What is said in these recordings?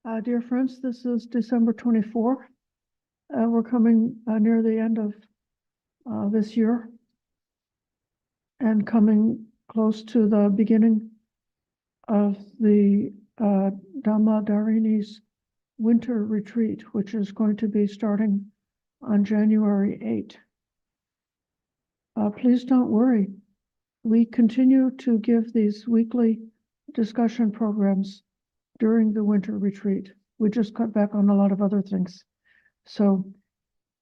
Dear friends, this is December 24th. We're coming near the end of this year and coming close to the beginning of the Dhammadarini's winter retreat, which is going to be starting on January 8th. Please don't worry. We continue to give these weekly discussion programs during the winter retreat. We just cut back on a lot of other things. So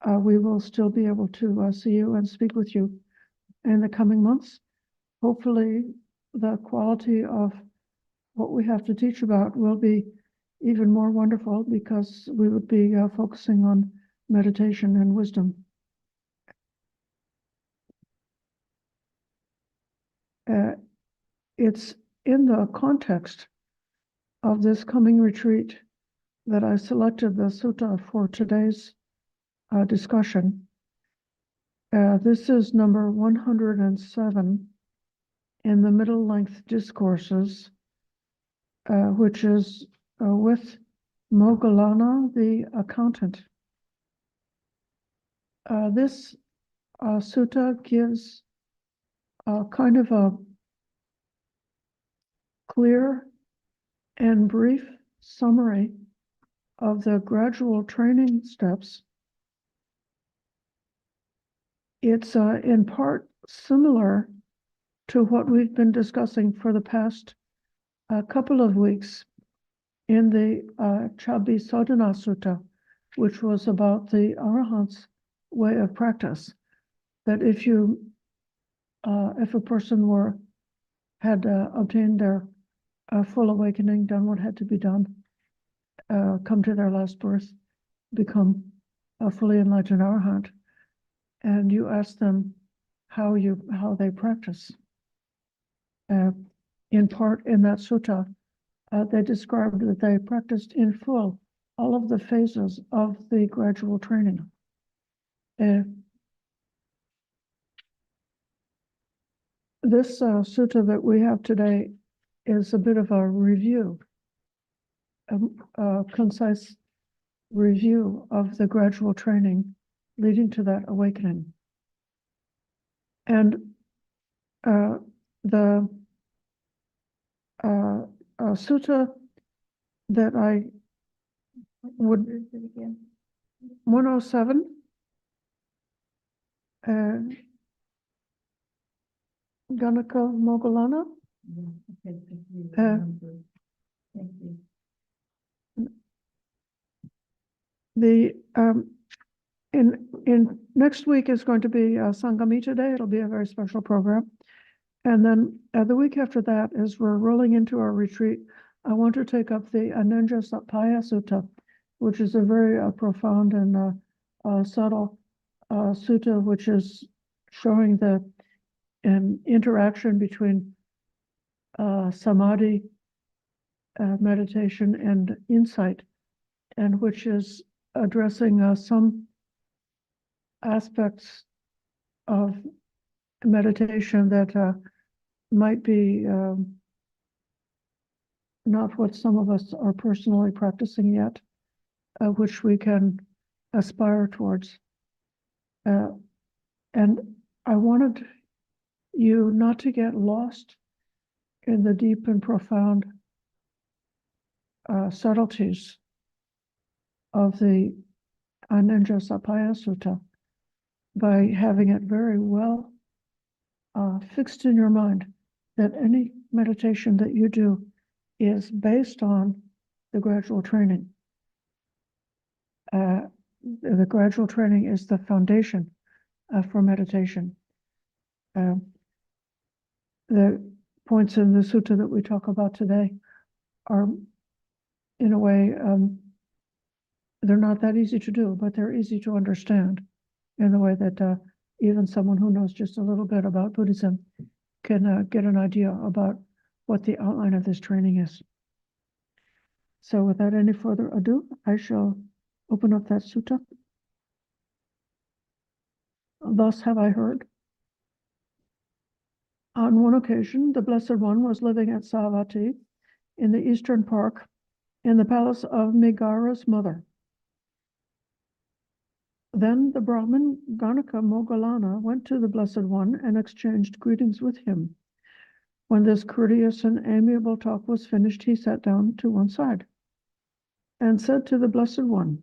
we will still be able to see you and speak with you in the coming months. Hopefully the quality of what we have to teach about will be even more wonderful because we would be focusing on meditation and wisdom. It's in the context of this coming retreat that I selected the sutta for today's discussion. This is number 107 in the middle length discourses, which is with Moggallāna the Accountant. This sutta gives kind of a clear and brief summary of the gradual training steps. It's in part similar to what we've been discussing for the past couple of weeks in the Chabbisadana Sutta, which was about the Arahant's way of practice. That if a person had obtained their full awakening, done what had to be done, come to their last birth, become a fully enlightened Arahant, and you ask them how they practice. In part in that sutta, they described that they practiced in full all of the phases of the gradual training. This sutta that we have today is a bit of a review, a concise review of the gradual training leading to that awakening. And the sutta that I would, 107, Ganaka Moggallāna. In next week is going to be Sangamita Day. It'll be a very special program. And then the week after that, as we're rolling into our retreat, I want to take up the Anenja-Sappaya Sutta, which is a very profound and subtle sutta, which is showing the interaction between samadhi, meditation, and insight, and which is addressing some aspects of meditation that might be not what some of us are personally practicing yet, which we can aspire towards. And I wanted you not to get lost in the deep and profound subtleties of the Anenja-Sappaya Sutta by having it very well fixed in your mind that any meditation that you do is based on the gradual training. The gradual training is the foundation for meditation. The points in the sutta that we talk about today are, in a way, they're not that easy to do, but they're easy to understand in the way that even someone who knows just a little bit about Buddhism can get an idea about what the outline of this training is. So without any further ado, I shall open up that sutta. Thus have I heard. On one occasion, the Blessed One was living at Savatthi in the eastern park in the palace of Megara's mother. Then the Brahmin Ganaka Moggallāna went to the Blessed One and exchanged greetings with him. When this courteous and amiable talk was finished, he sat down to one side and said to the Blessed One,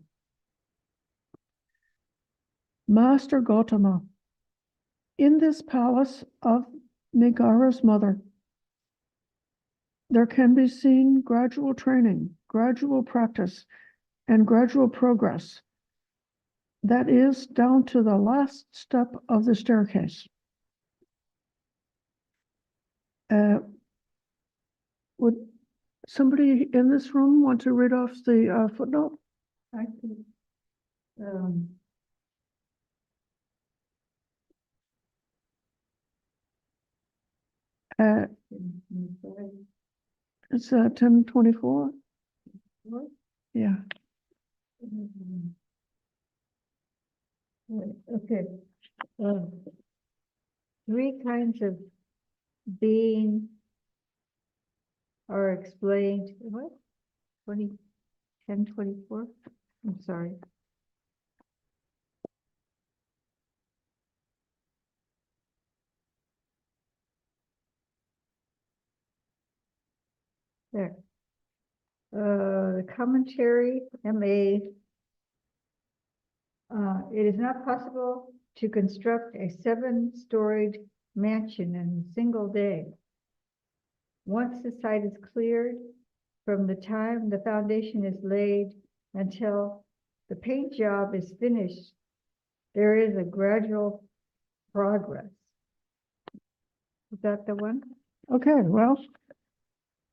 Master Gautama, in this palace of Megara's mother, there can be seen gradual training, gradual practice, and gradual progress. That is down to the last step of the staircase. Would somebody in this room want to read off the footnote? I can, Uh, it's 1024. what? Yeah. Okay. Three kinds of being are explained, what? 1024? I'm sorry. There. The commentary, MA. It is not possible to construct a 7-storied mansion in a single day. Once the site is cleared, from the time the foundation is laid until the paint job is finished, there is a gradual progress. Is that the one? Okay, well,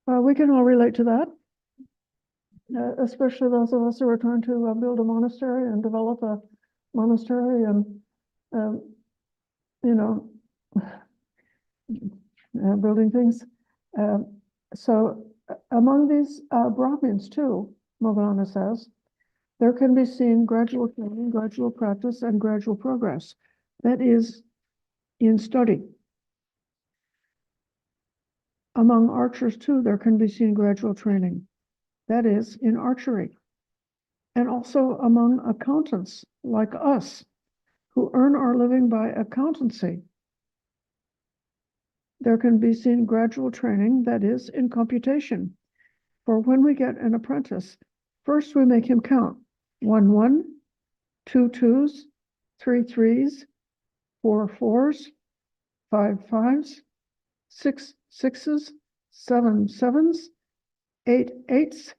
we can all relate to that, especially those of us who are trying to build a monastery and develop a monastery and, you know, building things. So among these Brahmins too, Moggallāna says, there can be seen gradual training, gradual practice, and gradual progress. That is in study. Among archers too, there can be seen gradual training. That is in archery. And also among accountants like us, who earn our living by accountancy. There can be seen gradual training, that is in computation. For when we get an apprentice, first we make him count 1 1, 2 2s, 3 3s, 4 4s, 5 5s, 6 6s, 7 7s, 8 8s,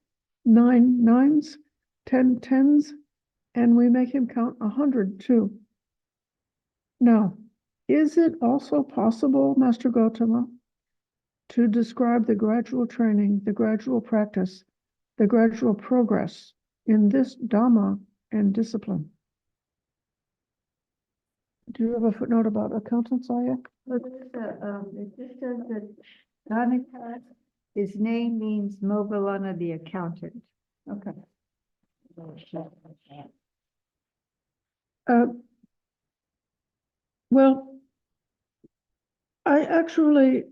9 9s, 10 10s, and we make him count 100 too. Now, is it also possible, Master Gautama, to describe the gradual training, the gradual practice, the gradual progress in this Dhamma and discipline? Do you have a footnote about accountants, Aya? Well, it just says that Ganaka, his name means Moggallāna the Accountant. Okay. Well, I actually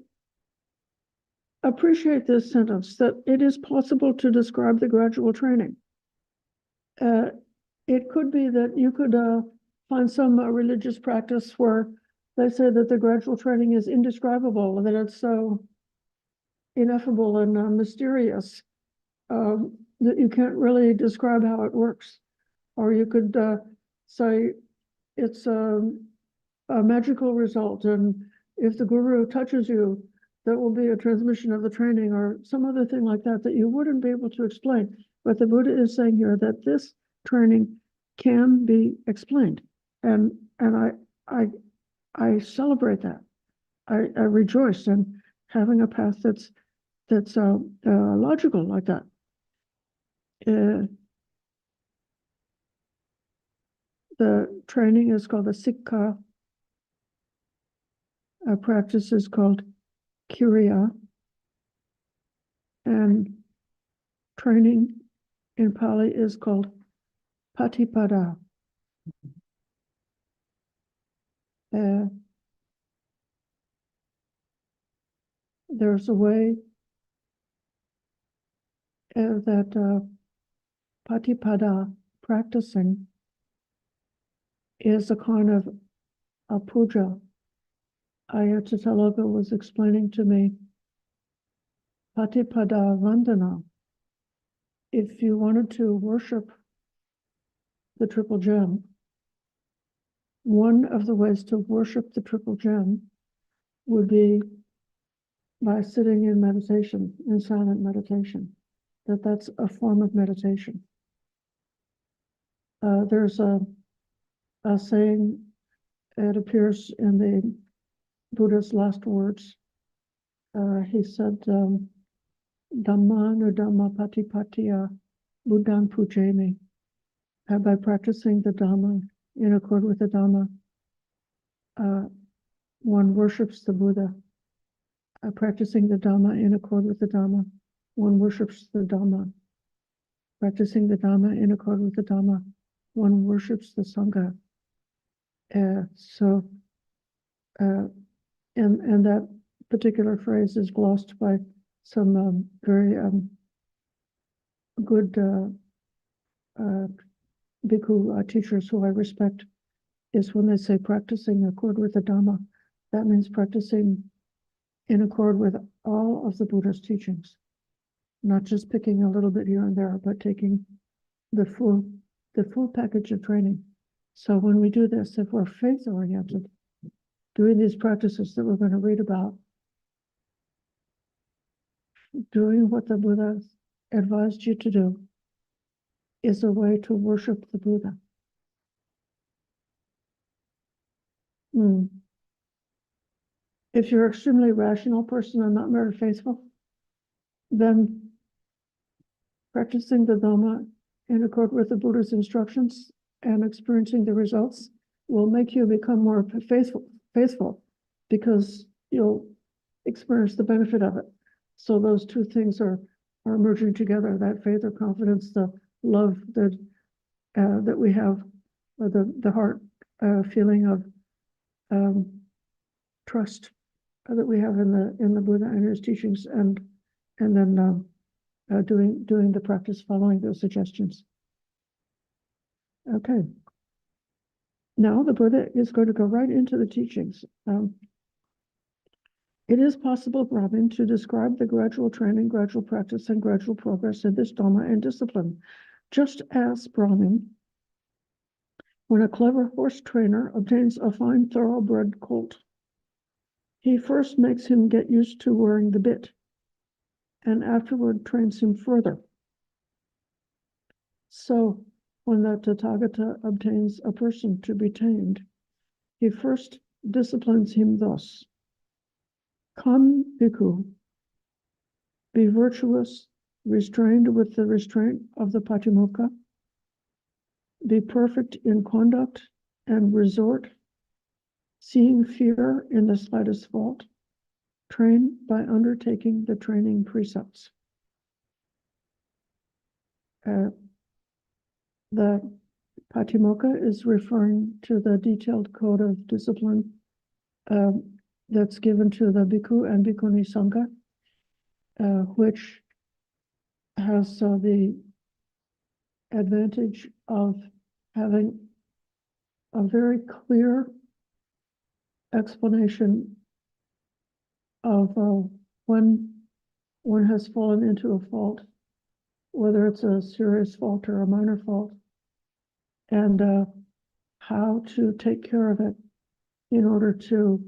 appreciate this sentence, that it is possible to describe the gradual training. It could be that you could find some religious practice where they say that the gradual training is indescribable, that it's so ineffable and mysterious that you can't really describe how it works. Or you could say it's a magical result, and if the guru touches you, that will be a transmission of the training, or some other thing like that, that you wouldn't be able to explain. But the Buddha is saying here that this training can be explained, and I celebrate that. I rejoice in having a path that's logical like that. The training is called the Sikha. Practice is called Kriya, and training in Pali is called Patipada. There's a way that Patipada practicing is a kind of a puja. Ayatollah was explaining to me, Patipada Vandana. If you wanted to worship the triple gem, one of the ways to worship the triple gem would be by sitting in meditation, in silent meditation. That's a form of meditation. There's a saying, it appears in the Buddha's last words. He said, Dhamma nu Dhamma Patipatiya Buddhan Pujami. By practicing the Dhamma in accord with the Dhamma, one worships the Buddha. Practicing the Dhamma in accord with the Dhamma, one worships the Dhamma. Practicing the Dhamma in accord with the Dhamma, one worships the Sangha. And that particular phrase is glossed by some very good bhikkhu teachers who I respect, is when they say practicing in accord with the Dhamma, that means practicing in accord with all of the Buddha's teachings, not just picking a little bit here and there, but taking the full package of training. So when we do this, if we're faith-oriented, doing these practices that we're going to read about, doing what the Buddha advised you to do, is a way to worship the Buddha. If you're an extremely rational person and not very faithful, then practicing the Dhamma in accord with the Buddha's instructions and experiencing the results will make you become more faithful because you'll experience the benefit of it. So those two things are merging together, that faith or confidence, the love that we have, the heart feeling of trust that we have in the Buddha and his teachings, and then doing the practice following those suggestions. Okay. Now the Buddha is going to go right into the teachings. It is possible, Brahmin, to describe the gradual training, gradual practice, and gradual progress in this Dhamma and discipline, just as, Brahmin, when a clever horse trainer obtains a fine thoroughbred colt, he first makes him get used to wearing the bit, and afterward trains him further. So when the Tathagata obtains a person to be tamed, he first disciplines him thus. Come, bhikkhu, be virtuous, restrained with the restraint of the patimokkha, be perfect in conduct and resort, seeing fear in the slightest fault, train by undertaking the training precepts. The patimokkha is referring to the detailed code of discipline that's given to the bhikkhu and bhikkhuni sangha, which has the advantage of having a very clear explanation of when one has fallen into a fault, whether it's a serious fault or a minor fault, and how to take care of it in order to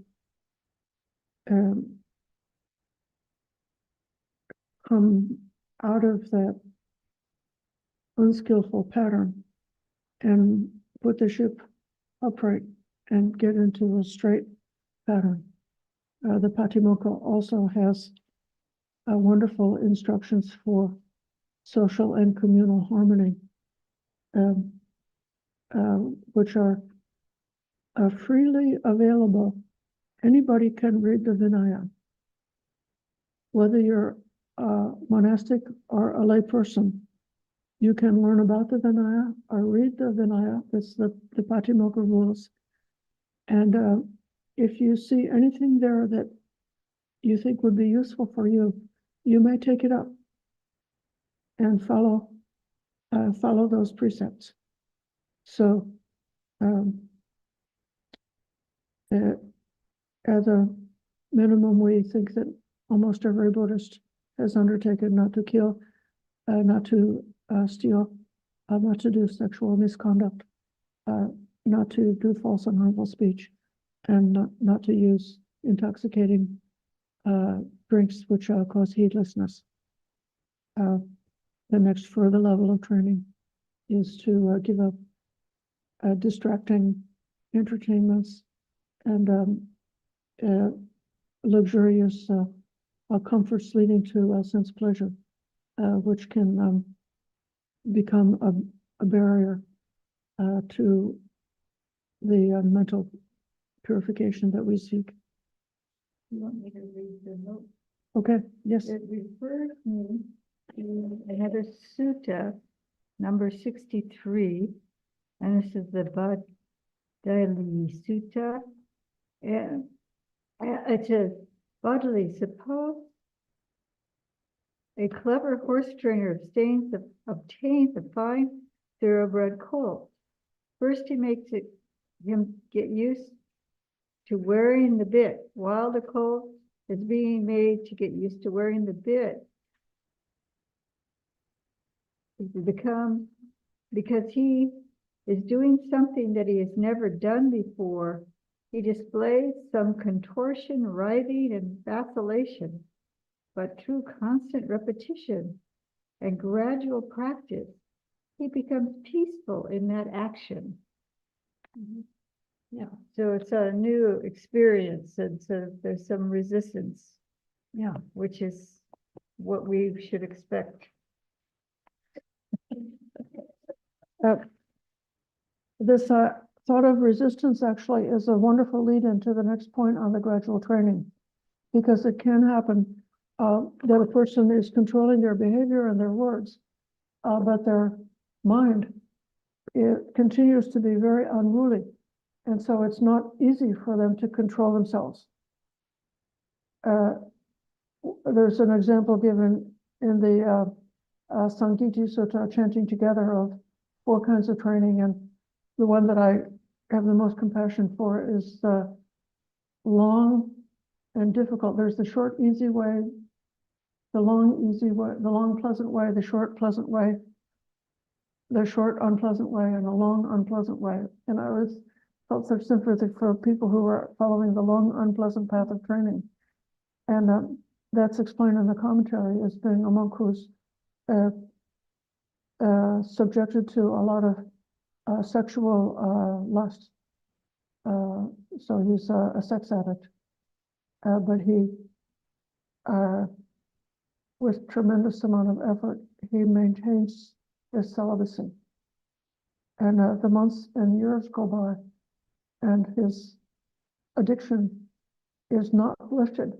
come out of that unskillful pattern and put the ship upright and get into a straight pattern. The Patimokkha also has wonderful instructions for social and communal harmony, which are freely available. Anybody can read the Vinaya, whether you're a monastic or a lay person. You can learn about the Vinaya or read the Vinaya. That's the Patimokkha rules. And if you see anything there that you think would be useful for you, you may take it up. and follow those precepts. So at a minimum, we think that almost every Buddhist has undertaken not to kill, not to steal, not to do sexual misconduct, not to do false and harmful speech, and not to use intoxicating drinks which cause heedlessness. The next further level of training is to give up distracting entertainments and luxurious comforts leading to sense pleasure, which can become a barrier to the mental purification that we seek. You want me to read the note? Okay, yes. It refers me to another sutta, number 63, and this is the Bodhili Sutta. And it says, Bodhili, suppose a clever horse trainer obtains a fine thoroughbred colt. First, he makes him get used to wearing the bit. While the colt is being made to get used to wearing the bit, because he is doing something that he has never done before, he displays some contortion, writhing, and vacillation. But through constant repetition and gradual practice, he becomes peaceful in that action. Yeah, so it's a new experience, and so there's some resistance. Yeah, which is what we should expect. This thought of resistance actually is a wonderful lead into the next point on the gradual training, because it can happen that a person is controlling their behavior and their words, but their mind, it continues to be very unruly. And so it's not easy for them to control themselves. There's an example given in the Sangiti Sutta, chanting together, of 4 kinds of training. And the one that I have the most compassion for is the long and difficult. There's the short, easy way, the long, easy way, the long, pleasant way, the short, pleasant way, the short, unpleasant way, and the long, unpleasant way. And I felt such sympathy for people who were following the long, unpleasant path of training. And that's explained in the commentary as being a monk who's subjected to a lot of sexual lust. So he's a sex addict, but he, with tremendous amount of effort, he maintains his celibacy. And the months and years go by, and his addiction is not lifted,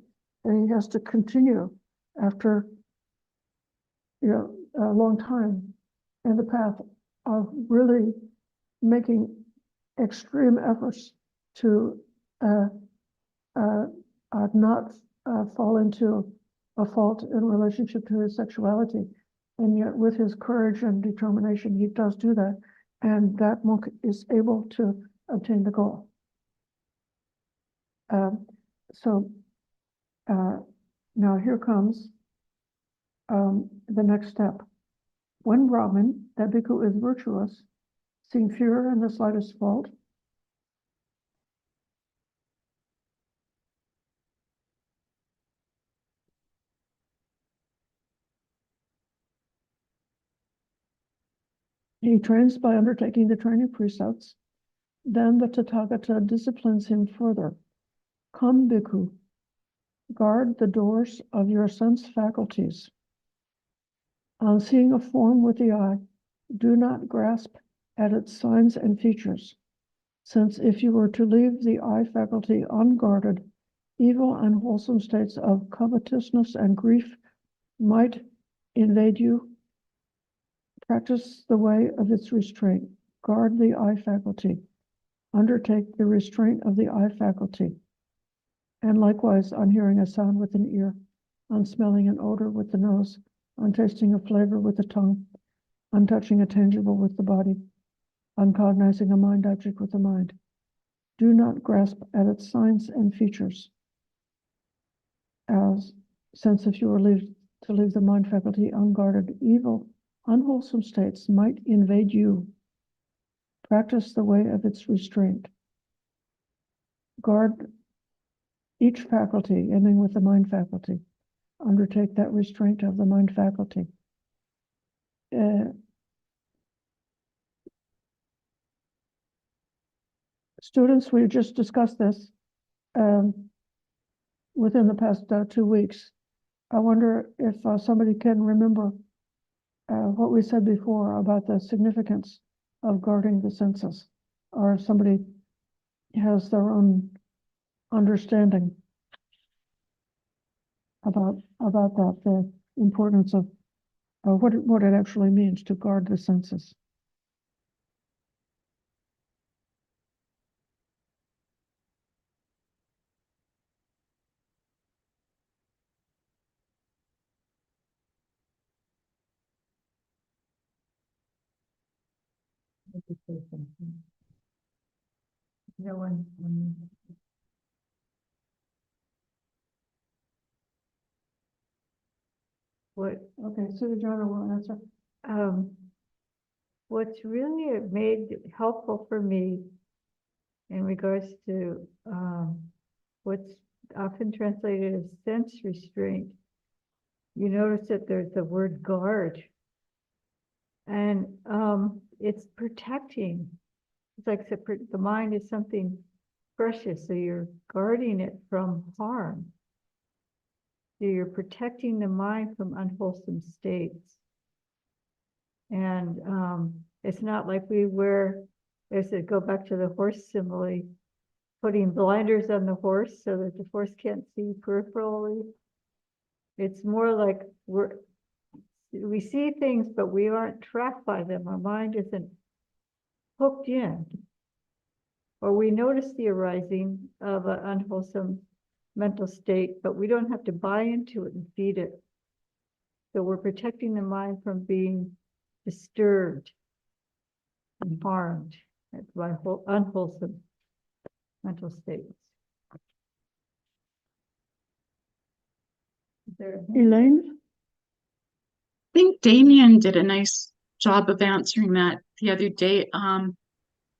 and he has to continue after a long time in the path of really making extreme efforts to not fall into a fault in relationship to his sexuality. And yet with his courage and determination, he does do that. And that monk is able to obtain the goal. Now here comes the next step. When Brahmin, that bhikkhu, is virtuous, seeing fear in the slightest fault, he trains by undertaking the training precepts. Then the Tathagata disciplines him further. Come, bhikkhu, guard the doors of your sense faculties. On seeing a form with the eye, do not grasp at its signs and features, since if you were to leave the eye faculty unguarded, evil and unwholesome states of covetousness and grief might invade you. Practice the way of its restraint. Guard the eye faculty. Undertake the restraint of the eye faculty. And likewise, on hearing a sound with an ear, on smelling an odor with the nose, untasting a flavor with the tongue, untouching a tangible with the body, uncognizing a mind object with the mind. Do not grasp at its signs and features, as since if you were to leave the mind faculty unguarded, evil, unwholesome states might invade you. Practice the way of its restraint. Guard each faculty, ending with the mind faculty. Undertake that restraint of the mind faculty. Students, we just discussed this within the past 2 weeks. I wonder if somebody can remember what we said before about the significance of guarding the senses, or if somebody has their own understanding about that, the importance of what it actually means to guard the senses. No one. What? Okay, Susanna will answer. What's really made helpful for me in regards to what's often translated as sense restraint, you notice that there's the word guard, and it's protecting. It's like the mind is something precious, so you're guarding it from harm. So you're protecting the mind from unwholesome states. And it's not like we wear, as it go back to the horse simile, putting blinders on the horse so that the horse can't see peripherally. It's more like we see things, but we aren't trapped by them. Our mind isn't hooked in. Or we notice the arising of an unwholesome mental state, but we don't have to buy into it and feed it. So we're protecting the mind from being disturbed and harmed by unwholesome mental states. Elaine? I think Damien did a nice job of answering that the other day.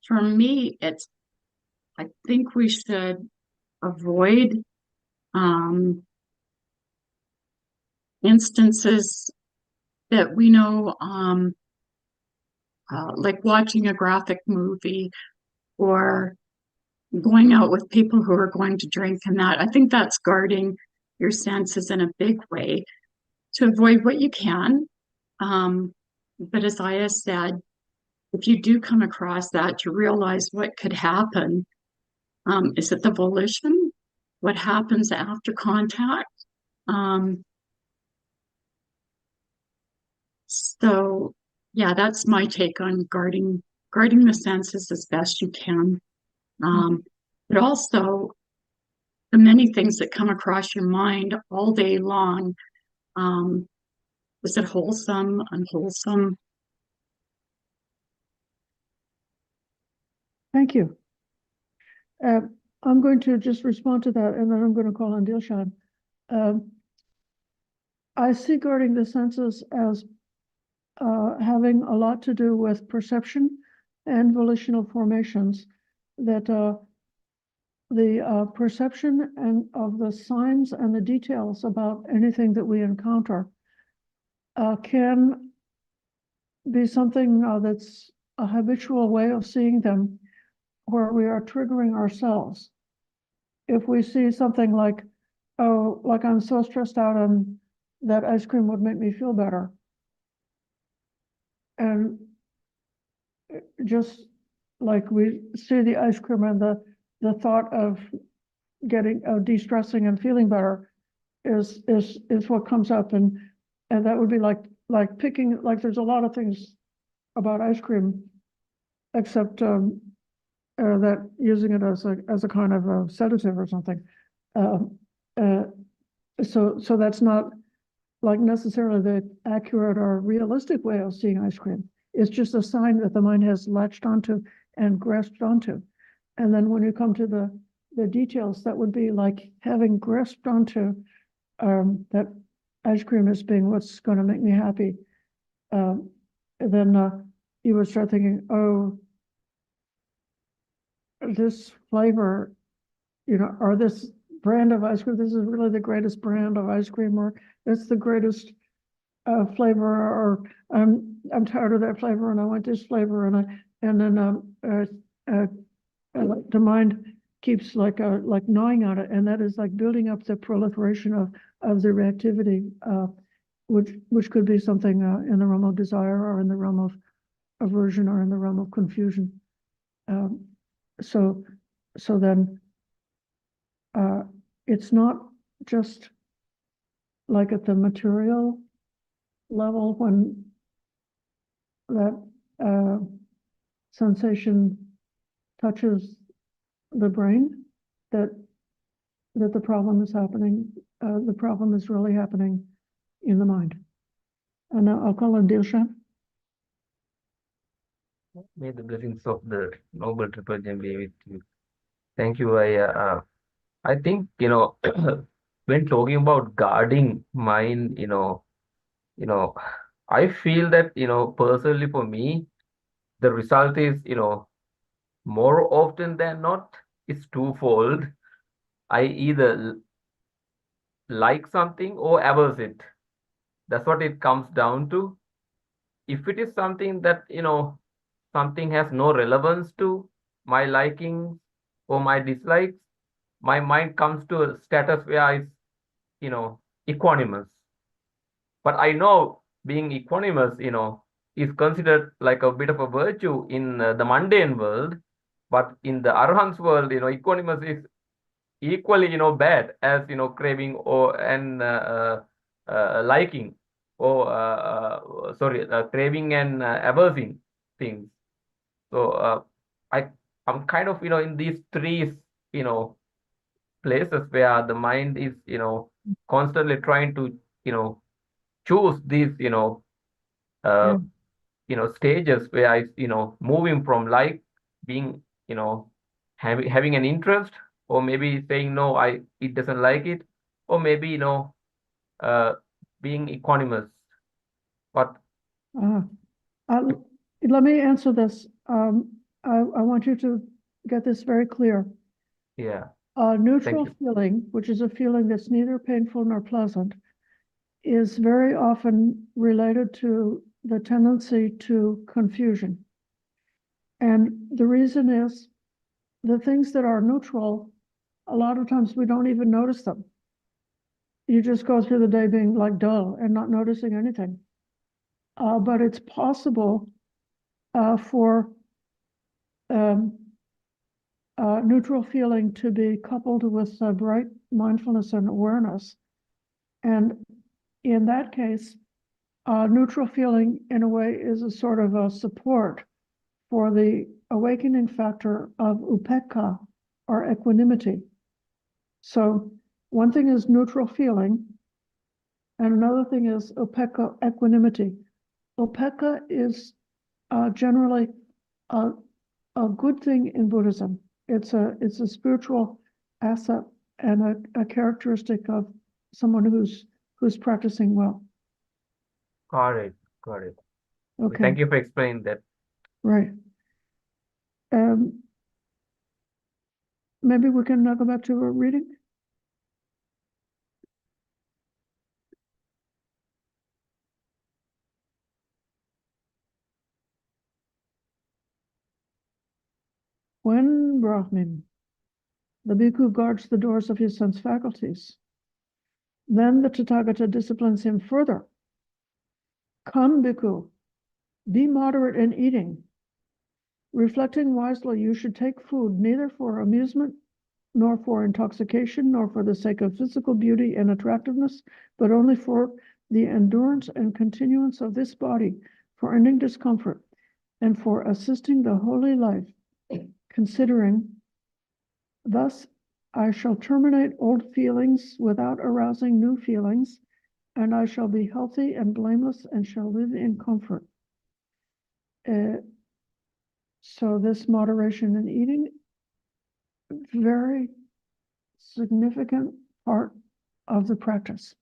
For me, I think we should avoid instances that we know, like watching a graphic movie or going out with people who are going to drink and that. I think that's guarding your senses in a big way to avoid what you can. But as Aya said, if you do come across that, to realize what could happen. Is it the volition? What happens after contact? So yeah, that's my take on guarding the senses as best you can. But also the many things that come across your mind all day long. Is it wholesome, unwholesome? Thank you. I'm going to just respond to that, and then I'm going to call on Dilshan. I see guarding the senses as having a lot to do with perception and volitional formations, that the perception and of the signs and the details about anything that we encounter can be something that's a habitual way of seeing them, where we are triggering ourselves. If we see something like, oh, like I'm so stressed out and that ice cream would make me feel better. And just like we see the ice cream and the thought of de-stressing and feeling better is what comes up. And that would be like picking, like there's a lot of things about ice cream, except that using it as a kind of a sedative or something. So that's not like necessarily the accurate or realistic way of seeing ice cream. It's just a sign that the mind has latched onto and grasped onto. And then when you come to the details, that would be like having grasped onto that ice cream as being what's going to make me happy. Then you would start thinking, oh, this flavor, or this brand of ice cream, this is really the greatest brand of ice cream, or it's the greatest flavor, or I'm tired of that flavor and I want this flavor, and then the mind keeps like gnawing on it, and that is like building up the proliferation of the reactivity, which could be something in the realm of desire, or in the realm of aversion, or in the realm of confusion. So then it's not just like at the material level when that sensation touches the brain that the problem is happening. The problem is really happening in the mind. And now I'll call on Dilshan. May the blessings of the Noble Triple Gem be with you. Thank you. I think, when talking about guarding mind, I feel that, personally for me, the result is, more often than not, it's twofold. I either like something or averse it. That's what it comes down to. If it is something that, something has no relevance to my likings or my dislikes, my mind comes to a status where it's, equanimous. But I know being equanimous, is considered like a bit of a virtue in the mundane world. But in the Arhan's world, equanimous is equally, bad as, craving or liking, or craving and aversing things. So I'm kind of, in these three, places where the mind is, constantly trying to, choose these, Yeah. Stages where I, moving from like being, having an interest, or maybe saying no, it doesn't like it, or maybe, uh, being equanimous. But Uh, let me answer this. I want you to get this very clear. yeah, A neutral you. feeling, which is a feeling that's neither painful nor pleasant, is very often related to the tendency to confusion. And the reason is the things that are neutral, a lot of times we don't even notice them. You just go through the day being like dull and not noticing anything. But it's possible for neutral feeling to be coupled with bright mindfulness and awareness. And in that case, neutral feeling in a way is a sort of a support for the awakening factor of upekkha, or equanimity. So one thing is neutral feeling, and another thing is upekkha, equanimity. Upekkha is generally a good thing in Buddhism. It's a spiritual asset and a characteristic of someone who's practicing well. Got it. Got it. Okay, Thank you for explaining that. right. Maybe we can go back to a reading. When Brahmin, the bhikkhu, guards the doors of his sense faculties, then the Tathagata disciplines him further. Come, bhikkhu, be moderate in eating. Reflecting wisely, you should take food neither for amusement, nor for intoxication, nor for the sake of physical beauty and attractiveness, but only for the endurance and continuance of this body, for ending discomfort, and for assisting the holy life, considering, thus I shall terminate old feelings without arousing new feelings, and I shall be healthy and blameless and shall live in comfort. So this moderation in eating, very significant part of the practice.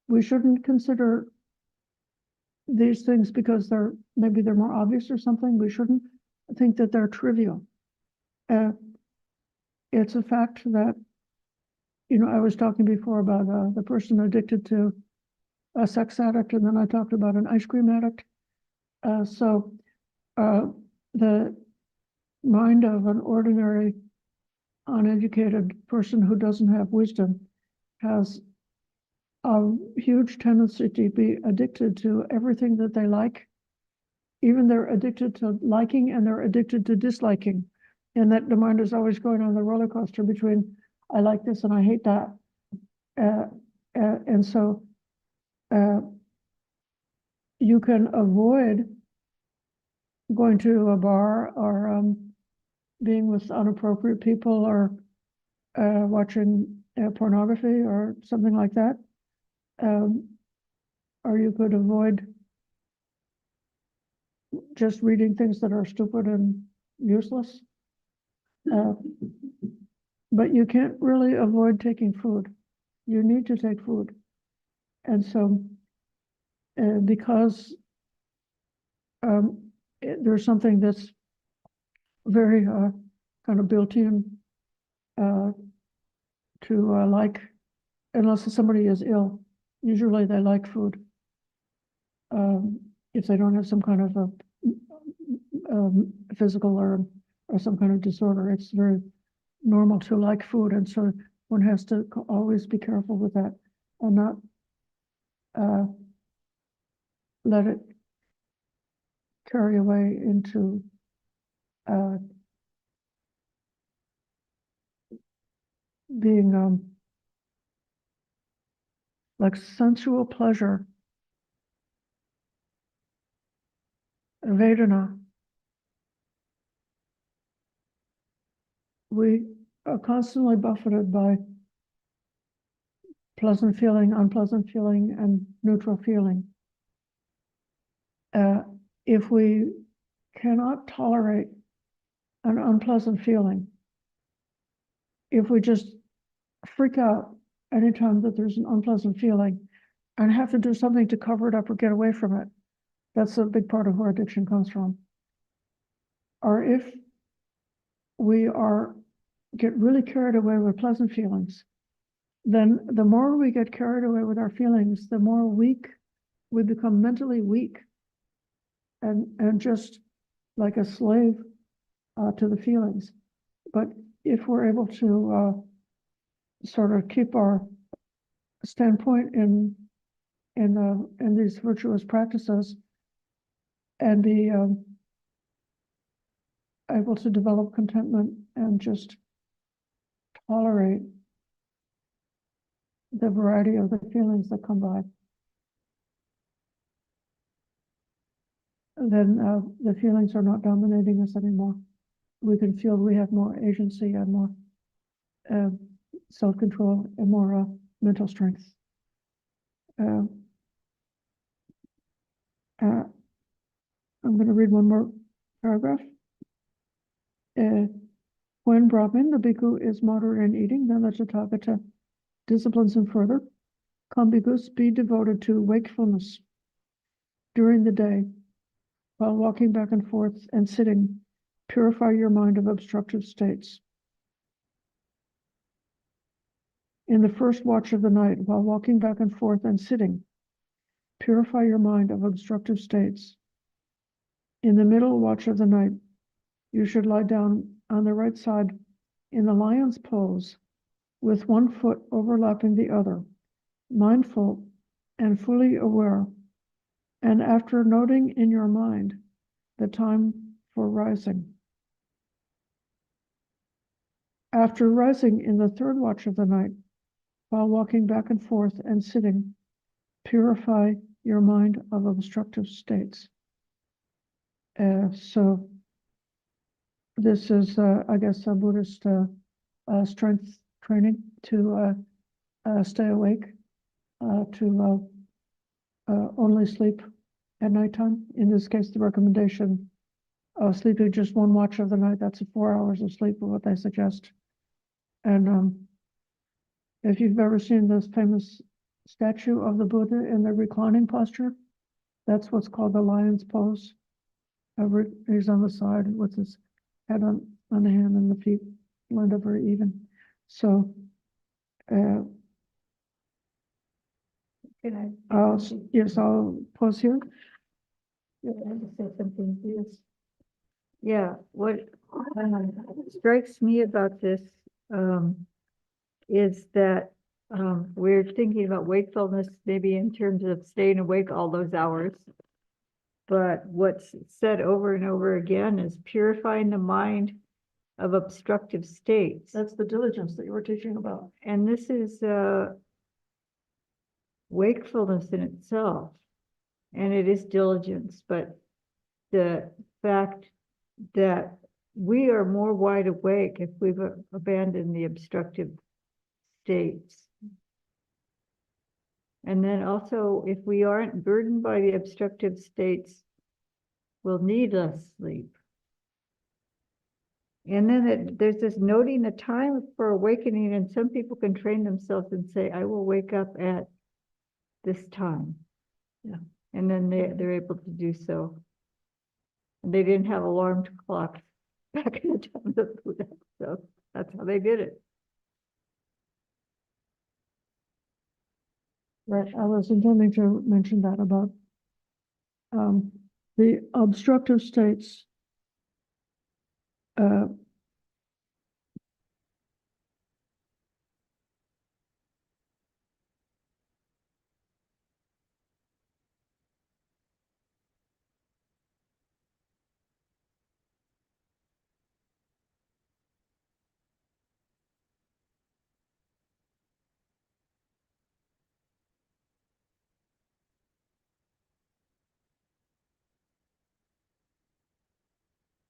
We shouldn't consider these things because maybe they're more obvious or something. We shouldn't think that they're trivial. It's a fact that, I was talking before about the person addicted to a sex addict, and then I talked about an ice cream addict. So the mind of an ordinary, uneducated person who doesn't have wisdom has a huge tendency to be addicted to everything that they like. Even they're addicted to liking and they're addicted to disliking. And that the mind is always going on the roller coaster between I like this and I hate that. And so you can avoid going to a bar or being with inappropriate people or watching pornography or something like that. Or you could avoid just reading things that are stupid and useless. But you can't really avoid taking food. You need to take food. And so because there's something that's very kind of built in to like, unless somebody is ill, usually they like food. If they don't have some kind of a physical or some kind of disorder, it's very normal to like food. And so one has to always be careful with that and not let it carry away into being like sensual pleasure, Vedana. We are constantly buffeted by pleasant feeling, unpleasant feeling, and neutral feeling. If we cannot tolerate an unpleasant feeling, if we just freak out anytime that there's an unpleasant feeling and have to do something to cover it up or get away from it, that's a big part of where addiction comes from. Or if we get really carried away with pleasant feelings, then the more we get carried away with our feelings, the more weak we become, mentally weak, and just like a slave to the feelings. But if we're able to sort of keep our standpoint in these virtuous practices and be able to develop contentment and just tolerate the variety of the feelings that come by, then the feelings are not dominating us anymore. We can feel we have more agency and more self-control and more mental strength. I'm going to read one more paragraph. When Brahmin, the bhikkhu, is moderate in eating, then the Tathagata disciplines him further. Come, bhikkhus, be devoted to wakefulness during the day, while walking back and forth and sitting. Purify your mind of obstructive states. In the first watch of the night, while walking back and forth and sitting, purify your mind of obstructive states. In the middle watch of the night, you should lie down on the right side in the lion's pose, with one foot overlapping the other, mindful and fully aware, and after noting in your mind the time for rising. After rising in the third watch of the night, while walking back and forth and sitting, purify your mind of obstructive states. So this is, I guess, a Buddhist strength training to stay awake, to only sleep at nighttime. In this case, the recommendation of sleeping just one watch of the night, that's 4 hours of sleep, what they suggest. And if you've ever seen this famous statue of the Buddha in the reclining posture, that's what's called the lion's pose. He's on the side with his head on the hand and the feet lined up very even. So, Can I? yes, I'll pause here. Yeah, I just said something, yes. Yeah, what strikes me about this is that we're thinking about wakefulness maybe in terms of staying awake all those hours. But what's said over and over again is purifying the mind of obstructive states. That's the diligence that you were teaching about. And this is wakefulness in itself. And it is diligence, but the fact that we are more wide awake if we've abandoned the obstructive states. And then also, if we aren't burdened by the obstructive states, we'll need less sleep. And then there's this noting the time for awakening, and some people can train themselves and say, I will wake up at this time. Yeah. And then they're able to do so. And they didn't have alarm clocks back in the time of the Buddha, so that's how they did it. Right, I was intending to mention that about the obstructive states.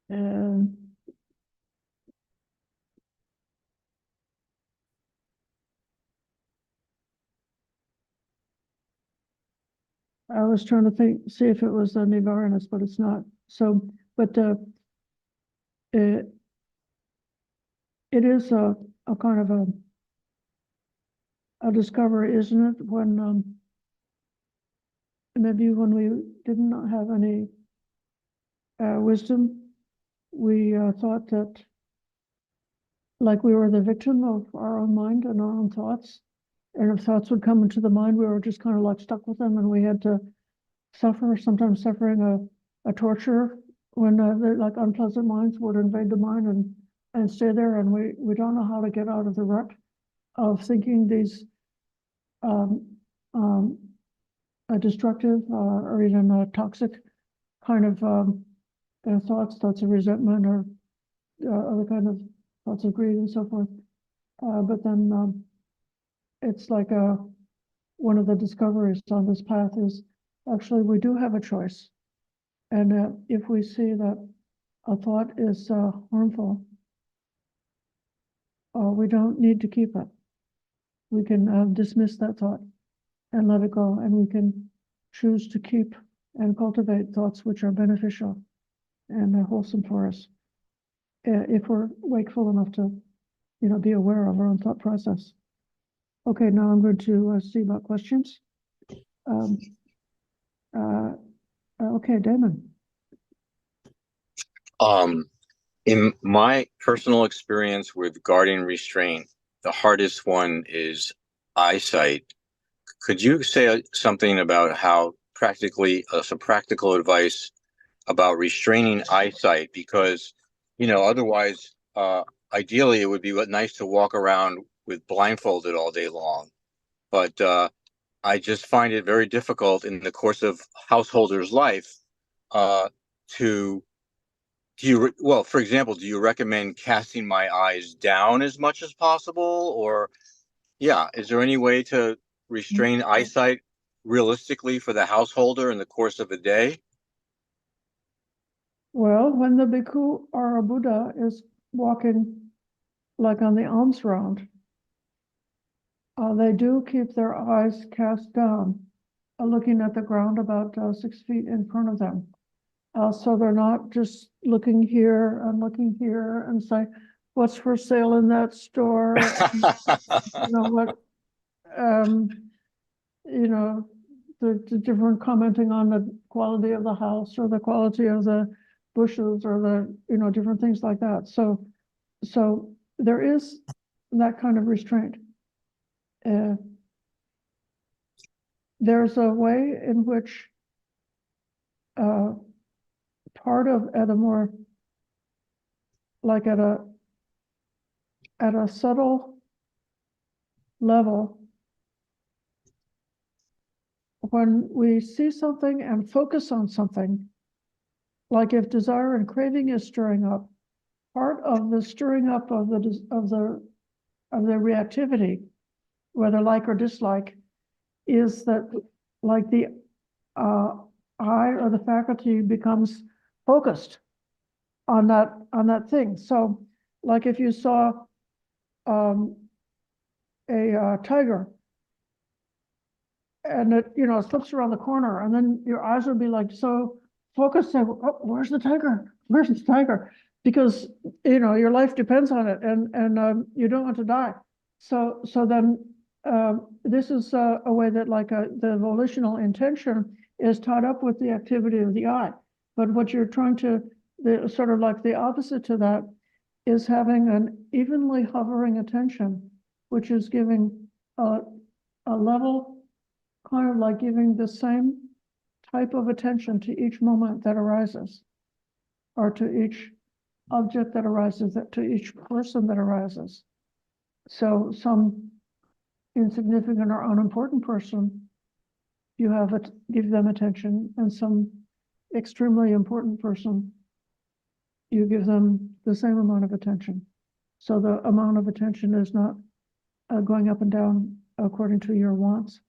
And I was trying to see if it was the Nivaranus, but it's not. So, but it is a kind of a discovery, isn't it? When maybe when we did not have any wisdom, we thought that like we were the victim of our own mind and our own thoughts. And if thoughts would come into the mind, we were just kind of like stuck with them, and we had to suffer, sometimes suffering a torture when like unpleasant minds would invade the mind and stay there. And we don't know how to get out of the rut of thinking these destructive or even toxic kind of thoughts of resentment or other kind of thoughts of greed and so forth. But then it's like one of the discoveries on this path is actually we do have a choice. And if we see that a thought is harmful, we don't need to keep it. We can dismiss that thought and let it go, and we can choose to keep and cultivate thoughts which are beneficial and wholesome for us, if we're wakeful enough to, be aware of our own thought process. Okay, now I'm going to see about questions. Okay, Damon. In my personal experience with guarding restraint, the hardest one is eyesight. Could you say something about how some practical advice about restraining eyesight? Because, otherwise, ideally it would be nice to walk around with blindfolded all day long. But I just find it very difficult in the course of householder's life for example, do you recommend casting my eyes down as much as possible? Or, is there any way to restrain eyesight realistically for the householder in the course of a day? Well, when the bhikkhu or a Buddha is walking like on the alms round, they do keep their eyes cast down, looking at the ground about 6 feet in front of them. So they're not just looking here and say, what's for sale in that store? You know, what, you know, the different commenting on the quality of the house or the quality of the bushes or the, you know, different things like that. So there is that kind of restraint. There's a way in which part of at a more, like at a subtle level, when we see something and focus on something, like if desire and craving is stirring up, part of the stirring up of the reactivity, whether like or dislike, is that like the eye or the faculty becomes focused on that thing. So like if you saw a tiger and it, you know, slips around the corner, and then your eyes would be like so focused on, oh, where's the tiger? Where's the tiger? Because, you know, your life depends on it, and you don't want to die. So then this is a way that like the volitional intention is tied up with the activity of the eye. But what you're trying to, sort of like the opposite to that, is having an evenly hovering attention, which is giving a level, kind of like giving the same type of attention to each moment that arises, or to each object that arises, to each person that arises. So some insignificant or unimportant person, you have it, give them attention, and some extremely important person, you give them the same amount of attention. So the amount of attention is not going up and down according to your wants.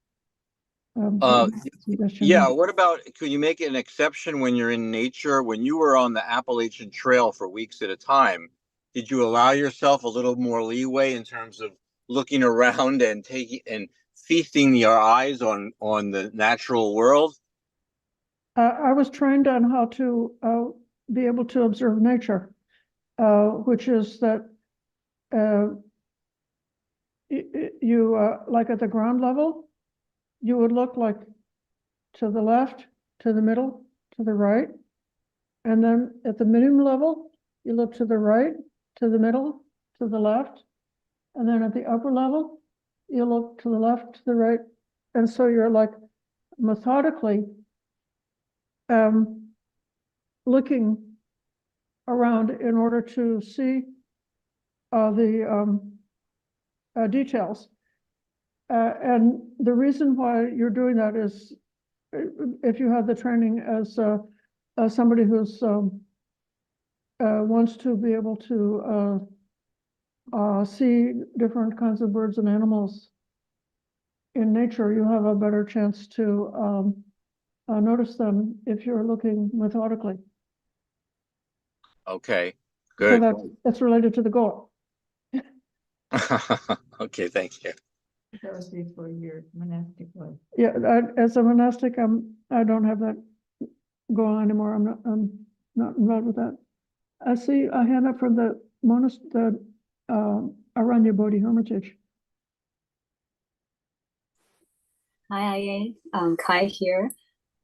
Yeah, what about, could you make an exception when you're in nature? When you were on the Appalachian Trail for weeks at a time, did you allow yourself a little more leeway in terms of looking around and taking and feasting your eyes on the natural world? I was trained on how to be able to observe nature, which is that you like at the ground level, you would look like to the left, to the middle, to the right. And then at the minimum level, you look to the right, to the middle, to the left. And then at the upper level, you look to the left, to the right. And so you're like methodically looking around in order to see the details. And the reason why you're doing that is if you have the training as somebody who's wants to be able to see different kinds of birds and animals in nature, you have a better chance to notice them if you're looking methodically. Okay, good. So that's related to the goal. Okay, thank you. That was before your monastic life. Yeah, as a monastic, I don't have that goal on anymore. I'm not involved with that. I see a hand up from the Aranya Bodhi Hermitage. Hi, Kai here.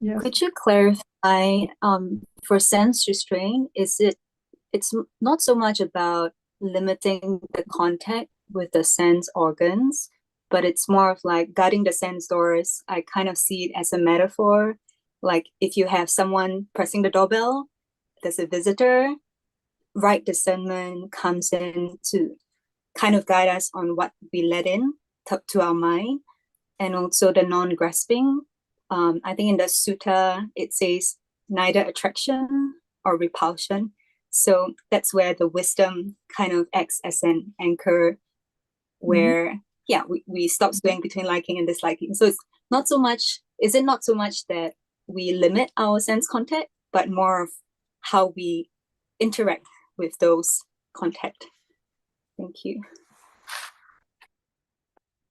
Yes. Could you clarify, for sense restraint, it's not so much about limiting the contact with the sense organs, but it's more of like guarding the sense doors. I kind of see it as a metaphor. Like if you have someone pressing the doorbell, there's a visitor, right discernment comes in to kind of guide us on what we let in to our mind. And also the non-grasping. I think in the sutta, it says neither attraction or repulsion. So that's where the wisdom kind of acts as an anchor where, we stop swaying between liking and disliking. So it's not so much, is it not so much that we limit our sense contact, but more of how we interact with those contact? Thank you.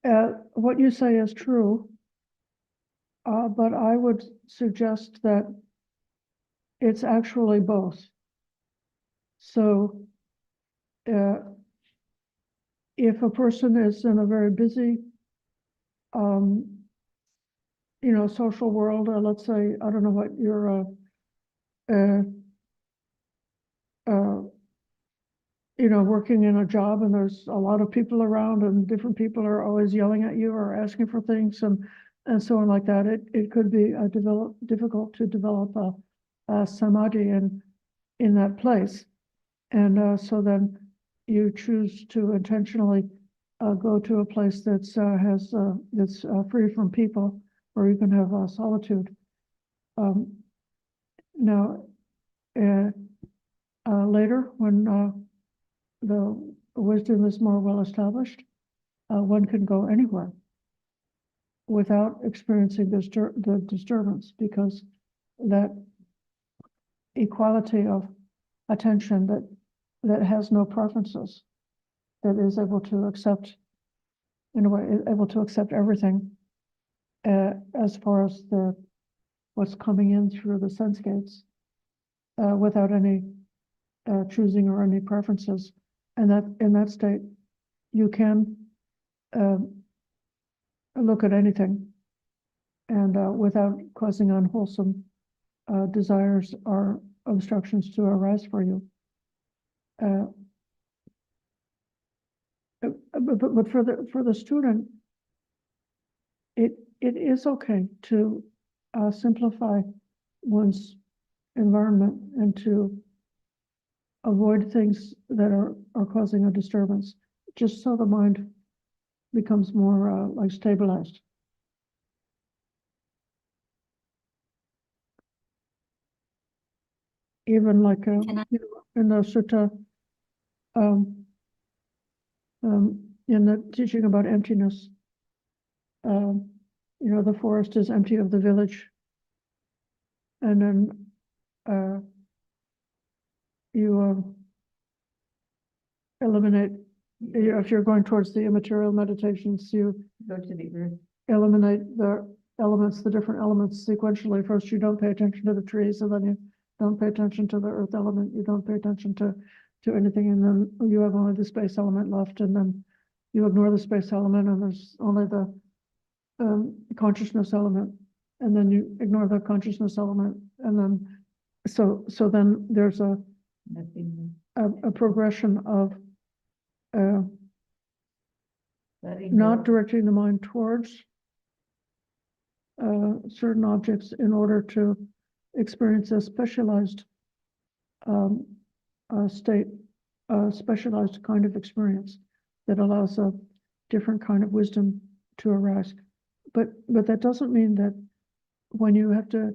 What you say is true, but I would suggest that it's actually both. So if a person is in a very busy, social world, let's say, I don't know what your, working in a job and there's a lot of people around and different people are always yelling at you or asking for things and so on like that, it could be difficult to develop a samadhi in that place. And so then you choose to intentionally go to a place that's free from people, where you can have solitude. Now, later, when the wisdom is more well established, one can go anywhere without experiencing the disturbance, because that equality of attention that has no preferences, that is able to accept, in a way, able to accept everything as far as what's coming in through the sense gates, without any choosing or any preferences. And that in that state, you can look at anything, and without causing unwholesome desires or obstructions to arise for you. But for the student, it is okay to simplify one's environment and to avoid things that are causing a disturbance, just so the mind becomes more like stabilized. Even like in the sutta, in the teaching about emptiness, the forest is empty of the village, and then you eliminate, if you're going towards the immaterial meditations, you Go to the earth. eliminate the different elements sequentially. First, you don't pay attention to the trees, and then you don't pay attention to the earth element. You don't pay attention to anything, and then you have only the space element left, and then you ignore the space element, and there's only the consciousness element, and then you ignore the consciousness element, and then so then there's a progression of not directing the mind towards certain objects in order to experience a specialized state, a specialized kind of experience that allows a different kind of wisdom to arise. But that doesn't mean that when you have to,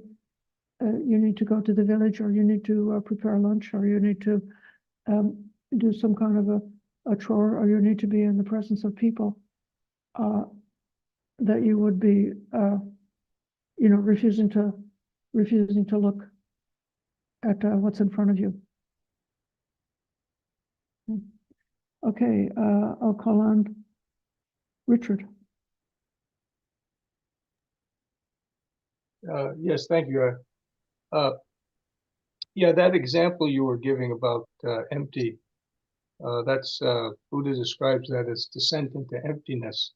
you need to go to the village, or you need to prepare lunch, or you need to do some kind of a chore, or you need to be in the presence of people, that you would be, refusing to look at what's in front of you. Okay, I'll call on Richard. Yes, thank you. Yeah, that example you were giving about empty, that's Buddha describes that as descent into emptiness.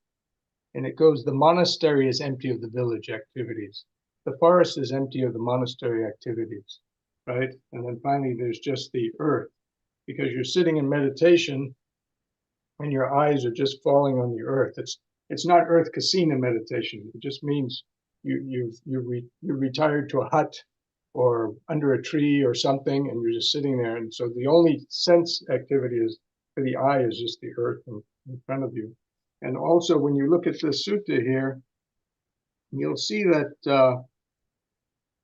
And it goes, the monastery is empty of the village activities. The forest is empty of the monastery activities, right? And then finally, there's just the earth, because you're sitting in meditation and your eyes are just falling on the earth. It's not earth kasina meditation. It just means you're retired to a hut or under a tree or something, and you're just sitting there. And so the only sense activity is for the eye is just the earth in front of you. And also, when you look at the sutta here, you'll see that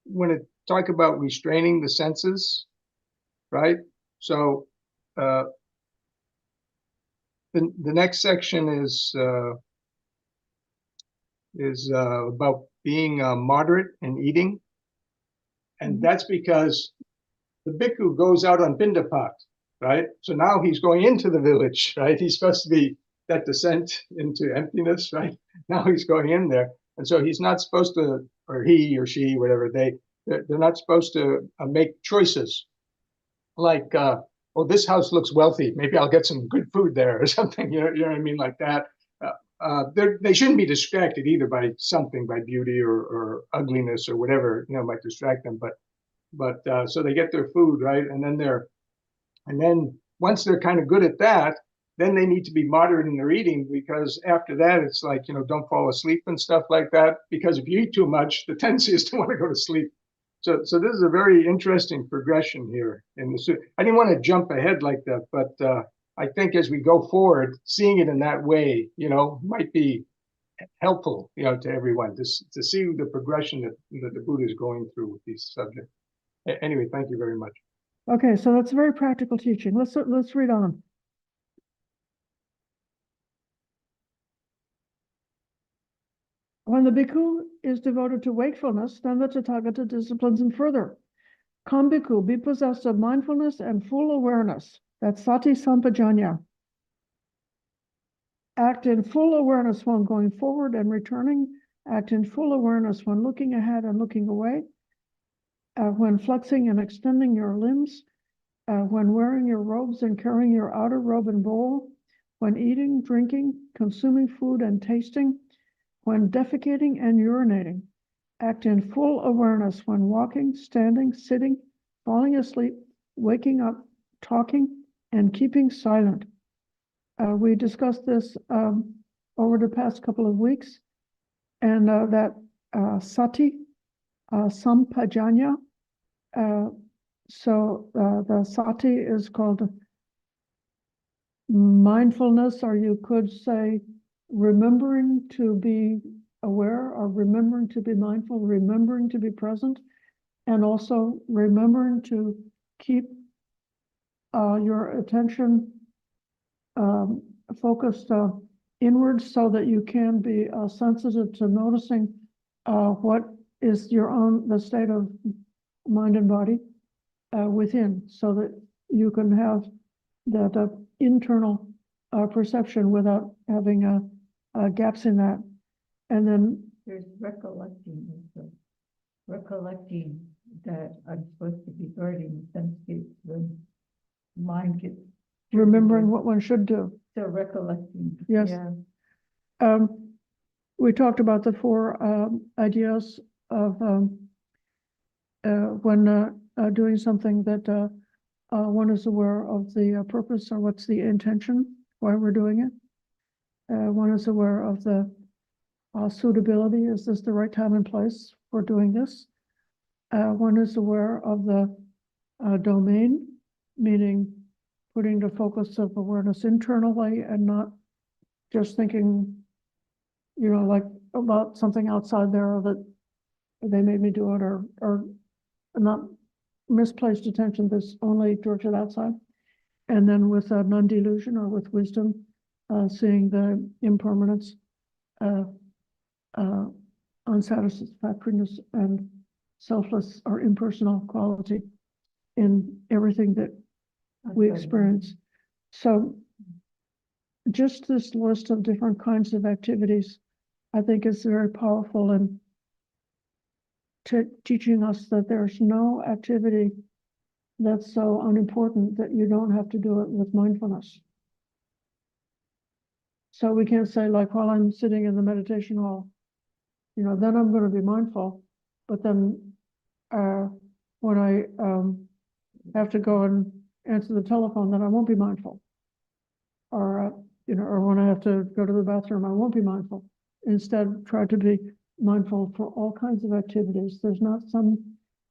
when it talk about restraining the senses, right? So the next section is about being moderate in eating, and that's because the bhikkhu goes out on bindapat, right? So now he's going into the village, right? He's supposed to be that descent into emptiness, right? Now he's going in there. And so he's not supposed to, or he or she, whatever, they're not supposed to make choices like, oh, this house looks wealthy. Maybe I'll get some good food there or something. You know what I mean? Like that. They shouldn't be distracted either by something, by beauty or ugliness or whatever, might distract them. But so they get their food, right? And then once they're kind of good at that, then they need to be moderate in their eating, because after that, it's like, don't fall asleep and stuff like that. Because if you eat too much, the tendency is to want to go to sleep. So this is a very interesting progression here in the. I didn't want to jump ahead like that, but I think as we go forward, seeing it in that way, might be helpful, to everyone to see the progression that the Buddha is going through with these subjects. Anyway, thank you very much. Okay, so that's a very practical teaching. Let's read on. When the bhikkhu is devoted to wakefulness, then the Tathagata disciplines him further. Come, bhikkhu, be possessed of mindfulness and full awareness. That's sati sampajanya. Act in full awareness when going forward and returning. Act in full awareness when looking ahead and looking away. When flexing and extending your limbs. When wearing your robes and carrying your outer robe and bowl. When eating, drinking, consuming food and tasting. When defecating and urinating. Act in full awareness when walking, standing, sitting, falling asleep, waking up, talking, and keeping silent. We discussed this over the past couple of weeks, and that sati sampajanya. So the sati is called mindfulness, or you could say remembering to be aware, or remembering to be mindful, remembering to be present, and also remembering to keep your attention focused inwards, so that you can be sensitive to noticing what is the state of mind and body within, so that you can have that internal perception without having gaps in that. And then there's recollecting that I'm supposed to be guarding some states when mind gets remembering what one should do. So recollecting. Yes. Yeah. We talked about the four ideas of when doing something, that one is aware of the purpose, or what's the intention, why we're doing it. One is aware of the suitability. Is this the right time and place for doing this? One is aware of the domain, meaning putting the focus of awareness internally and not just thinking, like about something outside there, or that they made me do it, or not misplaced attention that's only directed outside. And then with non-delusion, or with wisdom, seeing the impermanence, unsatisfactoriness, and selfless or impersonal quality in everything that we experience. So just this list of different kinds of activities, I think, is very powerful in teaching us that there's no activity that's so unimportant that you don't have to do it with mindfulness. So we can't say, like, while I'm sitting in the meditation hall, then I'm going to be mindful, but then when I have to go and answer the telephone, then I won't be mindful. Or or when I have to go to the bathroom, I won't be mindful. Instead, try to be mindful for all kinds of activities. There's not some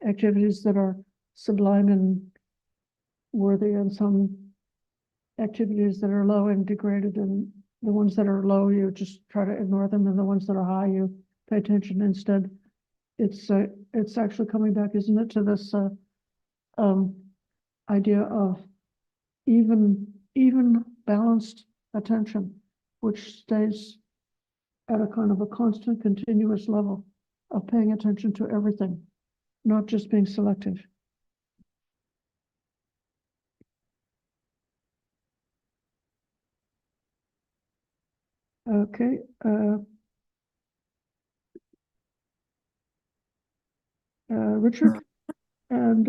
activities that are sublime and worthy, and some activities that are low and degraded, and the ones that are low, you just try to ignore them, and the ones that are high, you pay attention instead. It's actually coming back, isn't it, to this idea of even balanced attention, which stays at a kind of a constant, continuous level of paying attention to everything, not just being selective. Okay, Richard and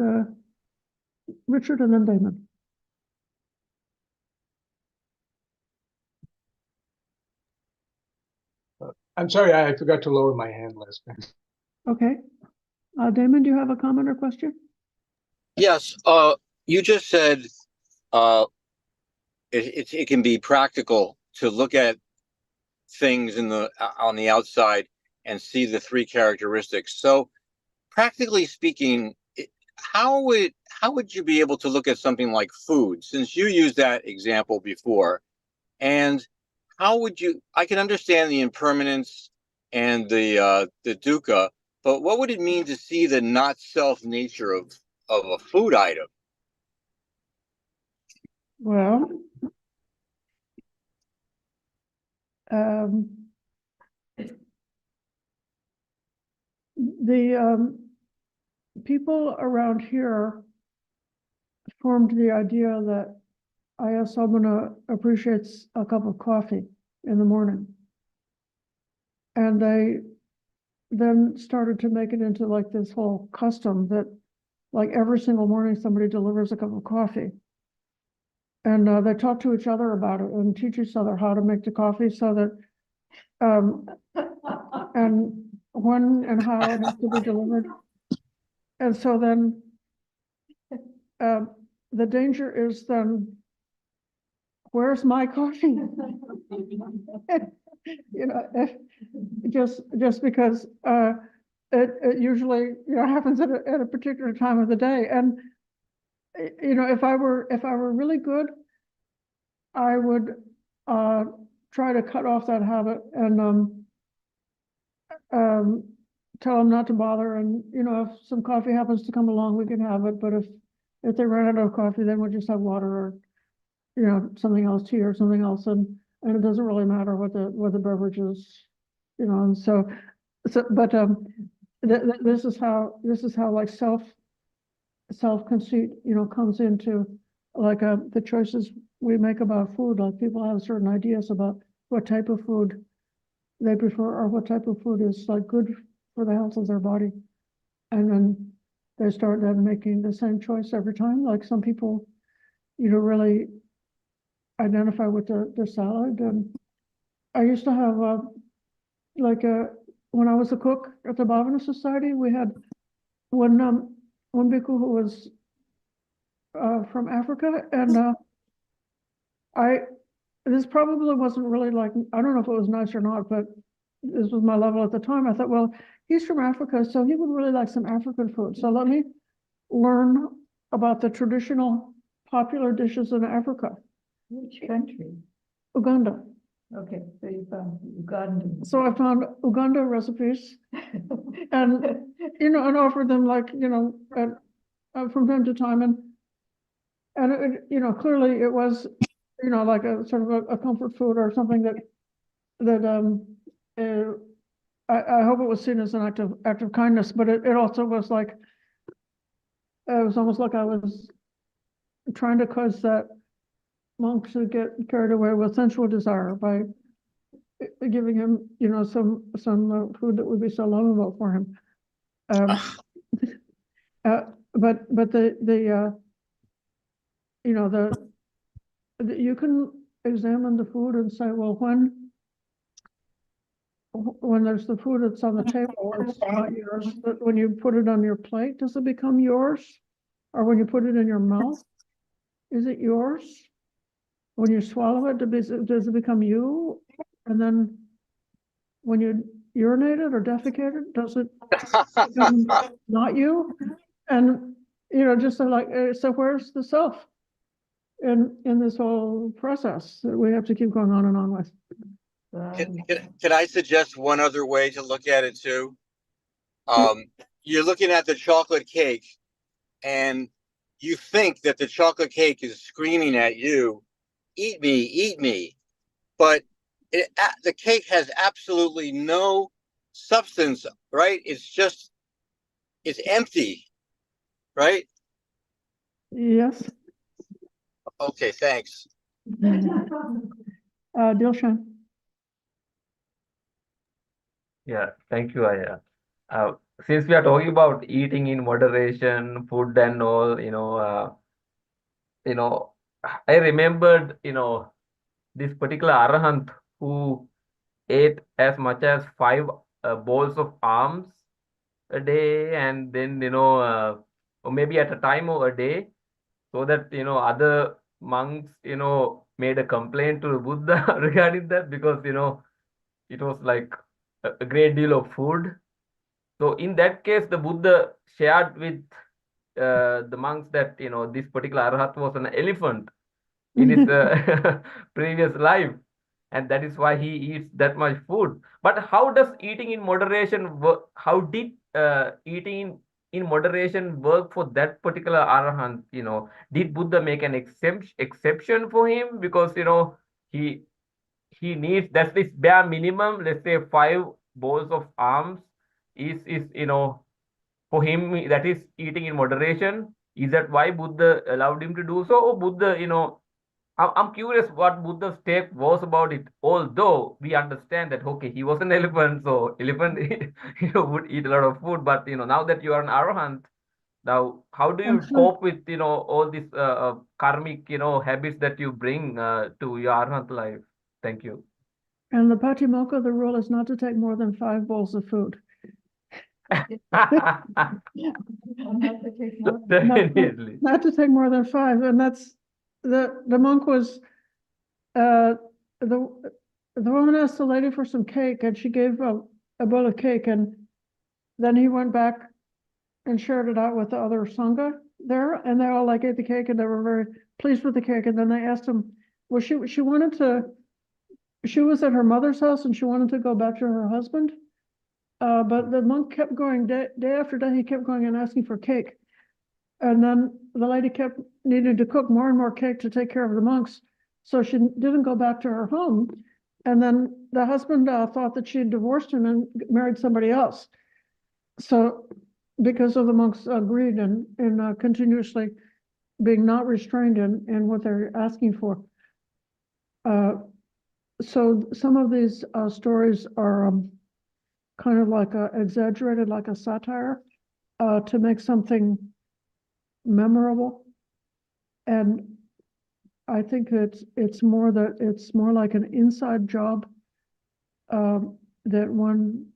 then Damon. I'm sorry, I forgot to lower my hand last time. Okay. Damon, do you have a comment or question? Yes, you just said it can be practical to look at things on the outside and see the three characteristics. So, practically speaking, how would you be able to look at something like food, since you used that example before? And how would you? I can understand the impermanence and the dukkha, but what would it mean to see the not self nature of a food item? Well, the people around here formed the idea that Ayasamana appreciates a cup of coffee in the morning. And they then started to make it into like this whole custom that like every single morning somebody delivers a cup of coffee. And they talk to each other about it and teach each other how to make the coffee so that and when and how it has to be delivered. And so then the danger is then, where's my coffee? Just because it usually happens at a particular time of the day. And if I were really good, I would try to cut off that habit and tell them not to bother. And if some coffee happens to come along, we can have it. But if they run out of coffee, then we'll just have water or something else, tea or something else, and it doesn't really matter what the beverage is, and so but this is how like self conceit comes into like the choices we make about food. Like people have certain ideas about what type of food they prefer or what type of food is like good for the health of their body, and then they start then making the same choice every time. Like some people really identify with the salad. And I used to have when I was a cook at the Bhavana Society, we had one bhikkhu who was from Africa, and this probably wasn't really like, I don't know if it was nice or not, but this was my level at the time. I thought, well, he's from Africa, so he would really like some African food. So let me learn about the traditional popular dishes in Africa. Which country? Uganda. Okay, so you found Uganda. So I found Uganda recipes and, and offered them like, from time to time. And it, clearly it was, like a sort of a comfort food or something that I hope it was seen as an act of kindness, but it also was like, it was almost like I was trying to cause that monk to get carried away with sensual desire by giving him, some food that would be so lovable for him. But you can examine the food and say, well, when there's the food that's on the table, it's not yours. But when you put it on your plate, does it become yours? Or when you put it in your mouth, is it yours? When you swallow it, does it become you? And then when you urinate it or defecate it, does it become not you? And just so where's the self in this whole process that we have to keep going on and on with? Can I suggest one other way to look at it too? You're looking at the chocolate cake and you think that the chocolate cake is screaming at you, eat me. But the cake has absolutely no substance, right? It's empty, right? Yes. Okay, thanks. Dilshan. Yeah, thank you, Aya. Since we are talking about eating in moderation, food and all, you know, I remembered, this particular arahant who ate as much as five bowls of alms a day, and then, or maybe at a time or a day, so that, other monks, made a complaint to Buddha regarding that because, it was like a great deal of food. So in that case, the Buddha shared with the monks that this particular arahat was an elephant in his previous life, and that is why he eats that much food. But how does eating in moderation work? How did eating in moderation work for that particular arahant? Did Buddha make an exception for him because he he needs that's this bare minimum, let's say five bowls of alms is for him that is eating in moderation. Is that why Buddha allowed him to do so? Or Buddha, I'm curious what Buddha's take was about it. Although we understand that okay, he was an elephant, so elephant would eat a lot of food. But now that you are an arahant, now how do And you so, cope with all these karmic habits that you bring to your arahant life? Thank you. and the Patimokkha, the rule is not to take more than 5 bowls of food. Definitely. Not to take more than 5, and that's the monk was the woman asked the lady for some cake, and she gave a bowl of cake, and then he went back and shared it out with the other sangha there, and they all like ate the cake, and they were very pleased with the cake. And then they asked him, well, she was at her mother's house, and she wanted to go back to her husband. But the monk kept going day after day. He kept going and asking for cake. And then the lady kept needing to cook more and more cake to take care of the monks. So she didn't go back to her home. And then the husband thought that she had divorced him and married somebody else. So because of the monks' greed and continuously being not restrained in what they're asking for. So some of these stories are kind of like exaggerated, like a satire, to make something memorable. And I think it's more like an inside job that one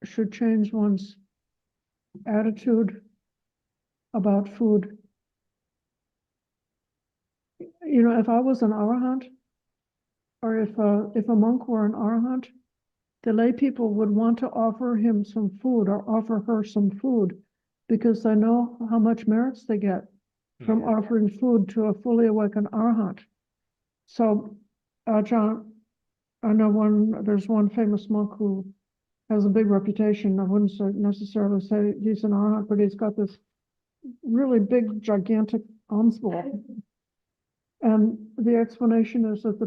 should change one's attitude about food. If I was an arahant, or if a monk were an arahant, the lay people would want to offer him some food or offer her some food because they know how much merits they get from offering food to a fully awakened arahant. So, John, I know there's one famous monk who has a big reputation. I wouldn't necessarily say he's an arahant, but he's got this really big, gigantic alms bowl. And the explanation is that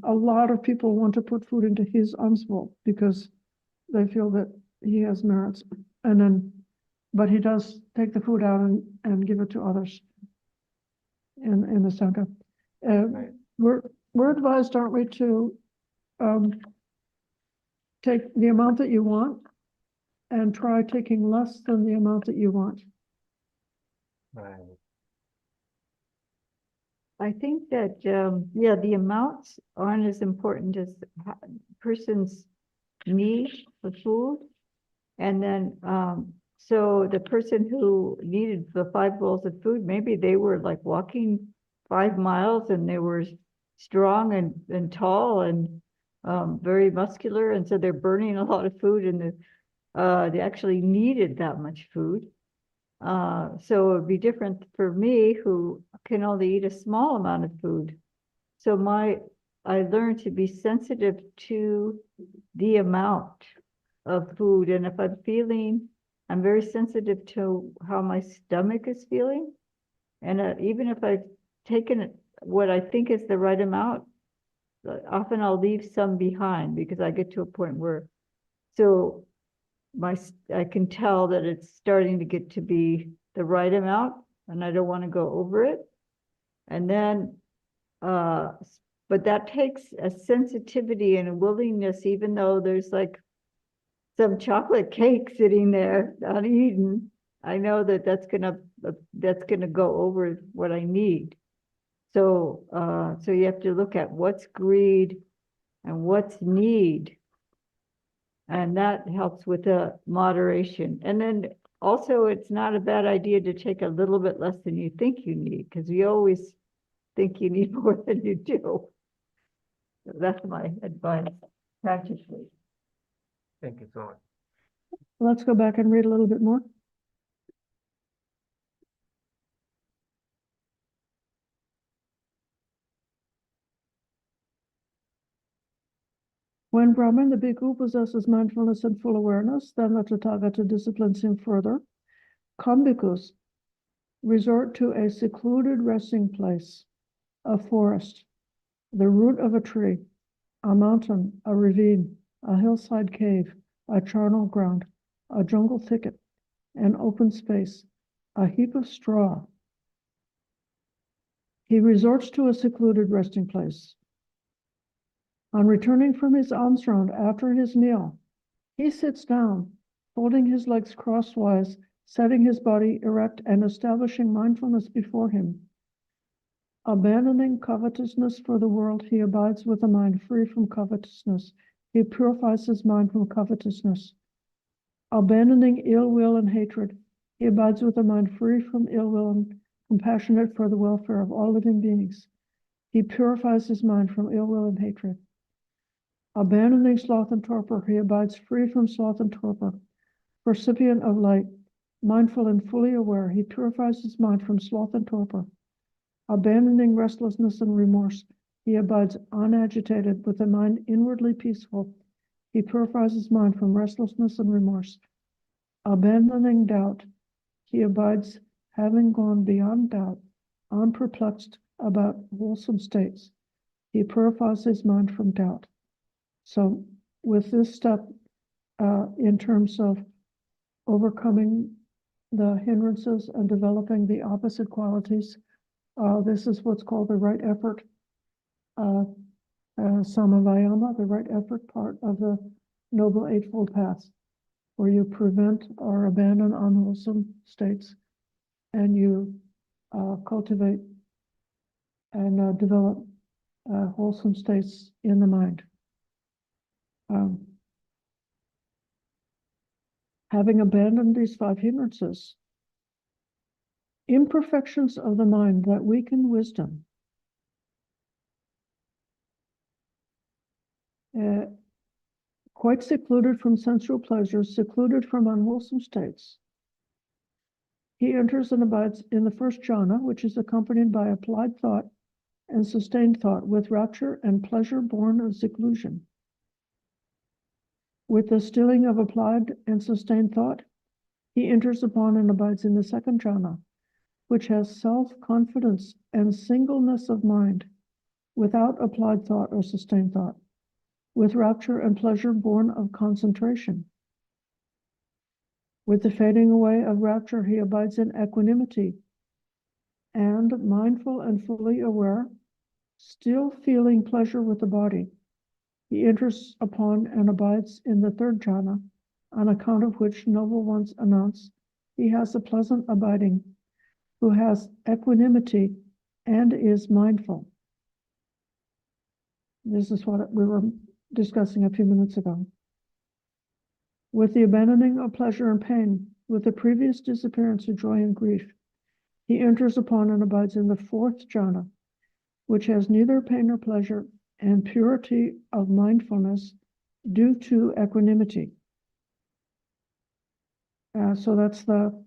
a lot of people want to put food into his alms bowl because they feel that he has merits. But he does take the food out and give it to others in the Sangha. Right. We're advised, aren't we, to take the amount that you want and try taking less than the amount that you want. Right. I think that, the amounts aren't as important as person's need for food. And then, so the person who needed the 5 bowls of food, maybe they were like walking 5 miles and they were strong and tall and very muscular. And so they're burning a lot of food and they actually needed that much food. So it would be different for me who can only eat a small amount of food. So I learned to be sensitive to the amount of food. And if I'm very sensitive to how my stomach is feeling. And even if I've taken what I think is the right amount, often I'll leave some behind because I get to a point where, I can tell that it's starting to get to be the right amount and I don't want to go over it. And then, but that takes a sensitivity and a willingness, even though there's like some chocolate cake sitting there uneaten, I know that that's gonna go over what I need. So, so you have to look at what's greed and what's need. And that helps with the moderation. And then also, it's not a bad idea to take a little bit less than you think you need, because you always think you need more than you do. So that's my advice practically. Thank you so much. Let's go back and read a little bit more. When Brahman, the bhikkhu, possesses mindfulness and full awareness, then the Tathagata disciplines him further. Come, bhikkhus, resort to a secluded resting place, a forest, the root of a tree, a mountain, a ravine, a hillside cave, a charnel ground, a jungle thicket, an open space, a heap of straw. He resorts to a secluded resting place. On returning from his alms round after his meal, he sits down, folding his legs crosswise, setting his body erect and establishing mindfulness before him. Abandoning covetousness for the world, he abides with a mind free from covetousness. He purifies his mind from covetousness. Abandoning ill will and hatred, he abides with a mind free from ill will and compassionate for the welfare of all living beings. He purifies his mind from ill will and hatred. Abandoning sloth and torpor, he abides free from sloth and torpor. Recipient of light, mindful and fully aware, he purifies his mind from sloth and torpor. Abandoning restlessness and remorse, he abides unagitated with a mind inwardly peaceful. He purifies his mind from restlessness and remorse. Abandoning doubt, he abides having gone beyond doubt, unperplexed about wholesome states. He purifies his mind from doubt. So with this step, in terms of overcoming the hindrances and developing the opposite qualities, this is what's called the right effort, samavayama, the right effort part of the Noble Eightfold Path, where you prevent or abandon unwholesome states and you cultivate and develop wholesome states in the mind. Having abandoned these 5 hindrances, imperfections of the mind that weaken wisdom, quite secluded from sensual pleasures, secluded from unwholesome states, he enters and abides in the first jhana, which is accompanied by applied thought and sustained thought with rapture and pleasure born of seclusion. With the stilling of applied and sustained thought, he enters upon and abides in the second jhana, which has self-confidence and singleness of mind, without applied thought or sustained thought, with rapture and pleasure born of concentration. With the fading away of rapture, he abides in equanimity, and mindful and fully aware, still feeling pleasure with the body, he enters upon and abides in the third jhana, on account of which noble ones announce he has a pleasant abiding, who has equanimity and is mindful. This is what we were discussing a few minutes ago. With the abandoning of pleasure and pain, with the previous disappearance of joy and grief, he enters upon and abides in the fourth jhana, which has neither pain nor pleasure, and purity of mindfulness due to equanimity. So that's the,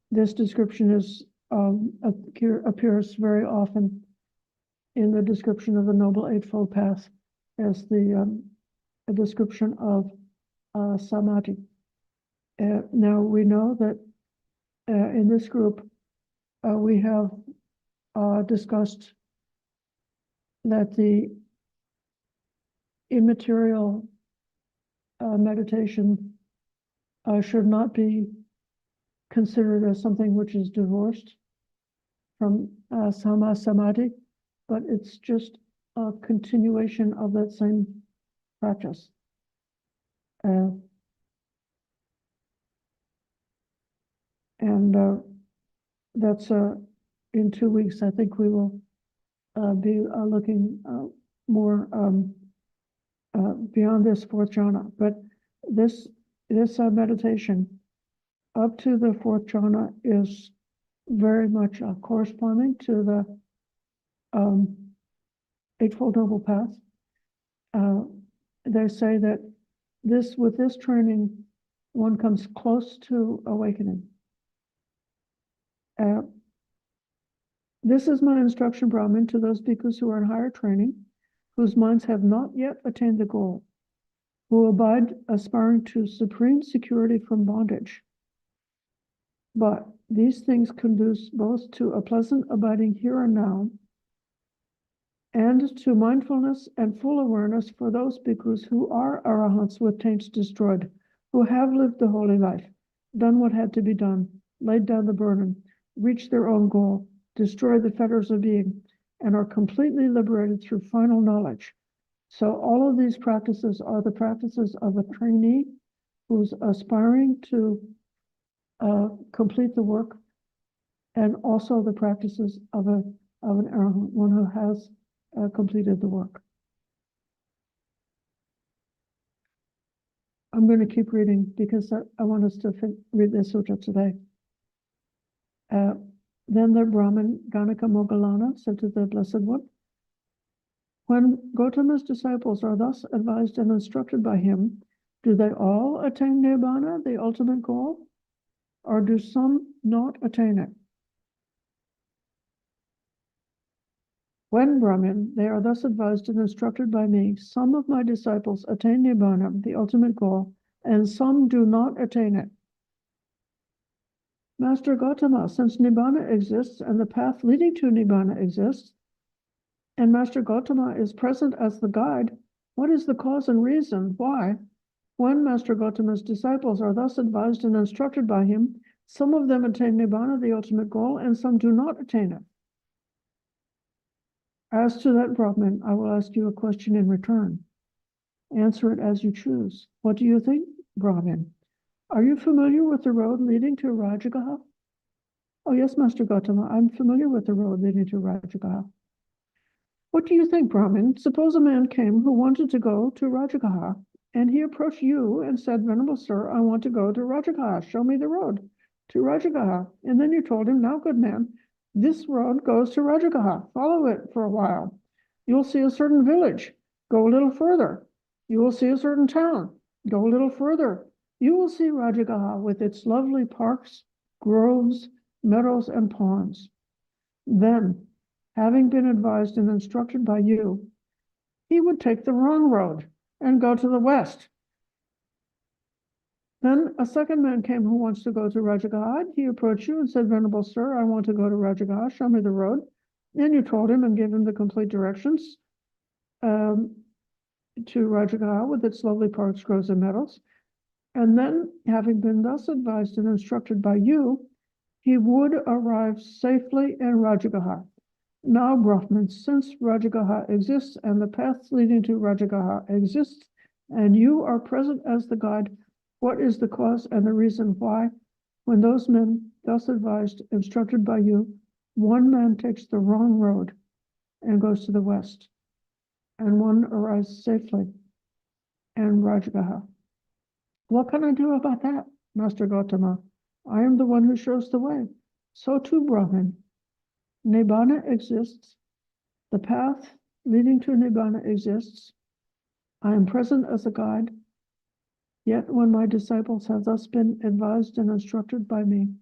this description is, appears very often in the description of the Noble Eightfold Path as the a description of samadhi. Now we know that in this group we have discussed that the immaterial meditation should not be considered as something which is divorced from sama samadhi, but it's just a continuation of that same practice. That's in 2 weeks. I think we will be looking more beyond this fourth jhana. But this meditation up to the fourth jhana is very much corresponding to the Eightfold Noble Path. They say that with this training, one comes close to awakening. This is my instruction, Brahmin, to those bhikkhus who are in higher training, whose minds have not yet attained the goal, who abide aspiring to supreme security from bondage. But these things conduce both to a pleasant abiding here and now, and to mindfulness and full awareness for those bhikkhus who are arahants with taints destroyed, who have lived the holy life, done what had to be done, laid down the burden, reached their own goal, destroyed the fetters of being, and are completely liberated through final knowledge. So all of these practices are the practices of a trainee who's aspiring to complete the work, and also the practices of an arahant, one who has completed the work. I'm going to keep reading because I want us to read this sutta today. Then the Brahmin Ganaka Moggallāna said to the Blessed One, when Gautama's disciples are thus advised and instructed by him, do they all attain Nibbana, the ultimate goal, or do some not attain it? When, Brahmin, they are thus advised and instructed by me, some of my disciples attain Nibbana, the ultimate goal, and some do not attain it. Master Gautama, since Nibbana exists and the path leading to Nibbana exists, and Master Gautama is present as the guide, what is the cause and reason why, when Master Gautama's disciples are thus advised and instructed by him, some of them attain Nibbana, the ultimate goal, and some do not attain it? As to that, Brahmin, I will ask you a question in return. Answer it as you choose. What do you think, Brahmin? Are you familiar with the road leading to Rajagaha? Oh, yes, Master Gautama, I'm familiar with the road leading to Rajagaha. What do you think, Brahmin? Suppose a man came who wanted to go to Rajagaha, and he approached you and said, Venerable Sir, I want to go to Rajagaha. Show me the road to Rajagaha. And then you told him, now, good man, this road goes to Rajagaha. Follow it for a while. You'll see a certain village. Go a little further. You will see a certain town. Go a little further. You will see Rajagaha with its lovely parks, groves, meadows, and ponds. Then, having been advised and instructed by you, he would take the wrong road and go to the west. Then a second man came who wants to go to Rajagaha. He approached you and said, Venerable Sir, I want to go to Rajagaha. Show me the road. And you told him and gave him the complete directions to Rajagaha with its lovely parks, groves, and meadows. And then, having been thus advised and instructed by you, he would arrive safely in Rajagaha. Now, Brahman, since Rajagaha exists and the path leading to Rajagaha exists, and you are present as the guide, what is the cause and the reason why, when those men, thus advised, instructed by you, one man takes the wrong road and goes to the west, and one arrives safely in Rajagaha? What can I do about that, Master Gautama? I am the one who shows the way. So too, Brahmin. Nibbana exists. The path leading to Nibbana exists. I am present as a guide. Yet when my disciples have thus been advised and instructed by me,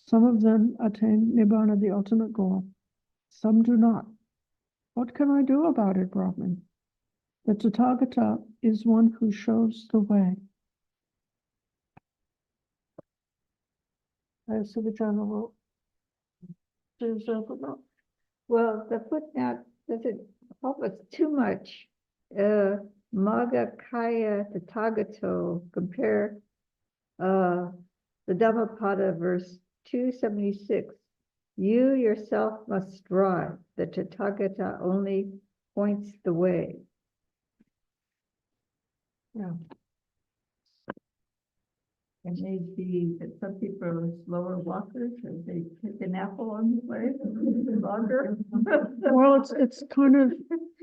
some of them attain Nibbana, the ultimate goal. Some do not. What can I do about it, Brahmin? The Tathagata is one who shows the way. So the general footnote. Well, the footnote doesn't help us too much. Moggallāna the Accountant, compare the Dhammapada verse 276. You yourself must strive. The Tathagata only points the way. Yeah. It may be that some people are slower walkers, or they take an apple on the way, longer. Well, it's kind of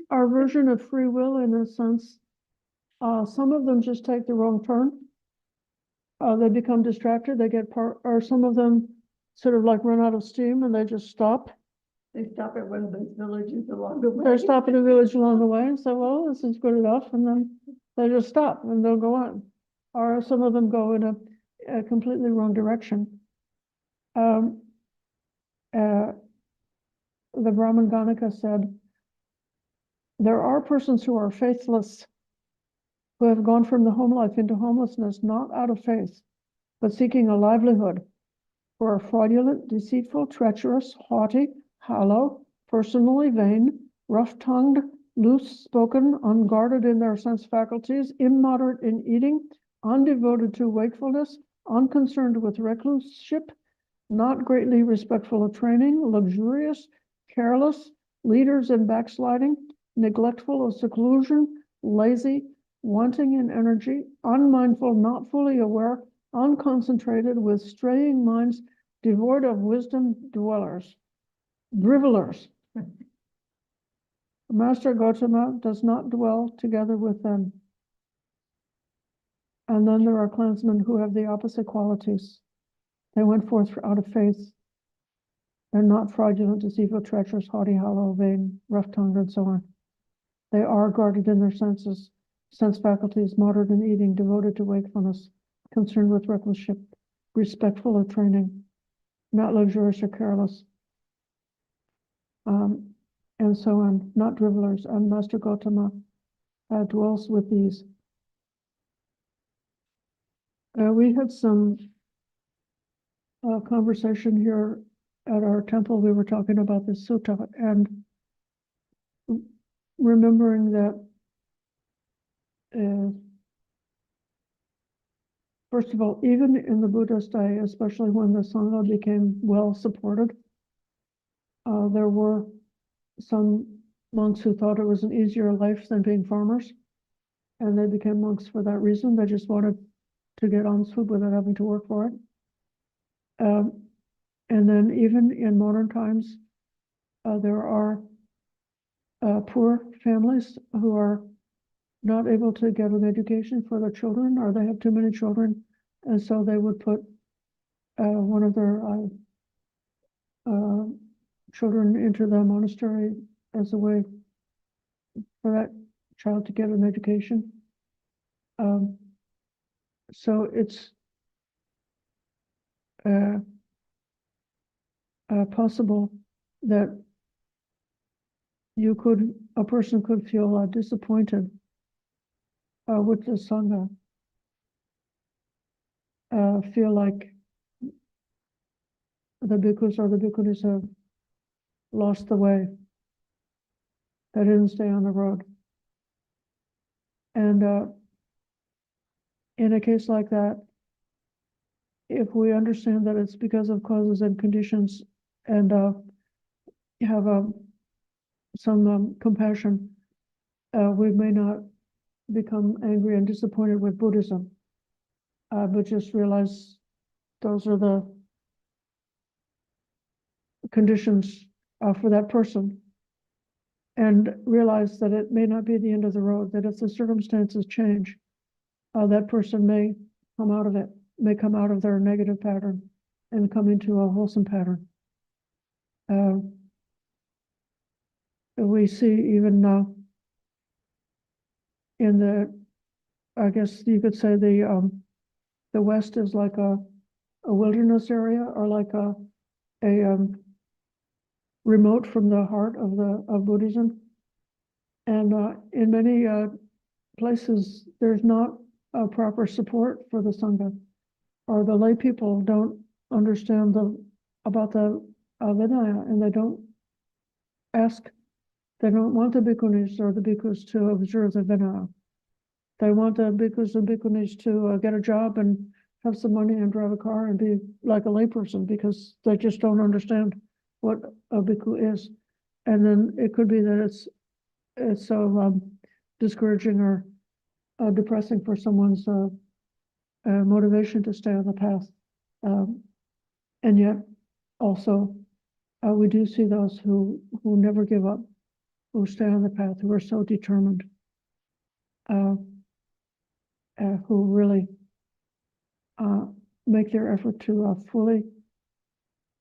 our version of free will in a sense. Some of them just take the wrong turn. They become distracted, they get or some of them sort of like run out of steam and they just stop. They stop at one of those villages along the way. They stop at a village along the way and say, well, this is good enough, and then they just stop and they'll go on. Or some of them go in a completely wrong direction. The Brahman Ganaka said, there are persons who are faithless, who have gone from the home life into homelessness, not out of faith, but seeking a livelihood, who are fraudulent, deceitful, treacherous, haughty, hollow, personally vain, rough-tongued, loose-spoken, unguarded in their sense faculties, immoderate in eating, undevoted to wakefulness, unconcerned with recluseship, not greatly respectful of training, luxurious, careless, leaders in backsliding, neglectful of seclusion, lazy, wanting in energy, unmindful, not fully aware, unconcentrated, with straying minds, devoid of wisdom, dwellers, drivelers. Master Gautama does not dwell together with them. And then there are clansmen who have the opposite qualities. They went forth out of faith. They're not fraudulent, deceitful, treacherous, haughty, hollow, vain, rough-tongued, and so on. They are guarded in their senses, sense faculties, moderate in eating, devoted to wakefulness, concerned with recluseship, respectful of training, not luxurious or careless, and so on, not drivelers. And Master Gautama dwells with these. We had some conversation here at our temple. We were talking about this sutta and remembering that first of all, even in the Buddhist day, especially when the Sangha became well supported, there were some monks who thought it was an easier life than being farmers, and they became monks for that reason. They just wanted to get alms food without having to work for it. And then even in modern times, there are poor families who are not able to get an education for their children, or they have too many children, and so they would put one of their children into the monastery as a way for that child to get an education. So it's possible that a person could feel disappointed with the Sangha, feel like the bhikkhus or the bhikkhunis have lost the way. They didn't stay on the road. And in a case like that, if we understand that it's because of causes and conditions, and have some compassion, we may not become angry and disappointed with Buddhism, but just realize those are the conditions for that person, and realize that it may not be the end of the road, that if the circumstances change, that person may come out of it, may come out of their negative pattern and come into a wholesome pattern. We see even in the, I guess you could say the West is like a wilderness area, or like a remote from the heart of Buddhism. And in many places, there's not a proper support for the Sangha, or the lay people don't understand about the Vinaya, and they don't want the bhikkhunis or the bhikkhus to observe the Vinaya. They want the bhikkhus and bhikkhunis to get a job and have some money and drive a car and be like a layperson, because they just don't understand what a bhikkhu is. And then it could be that it's so discouraging or depressing for someone's motivation to stay on the path. And yet also, we do see those who never give up, who stay on the path, who are so determined, who really make their effort to fully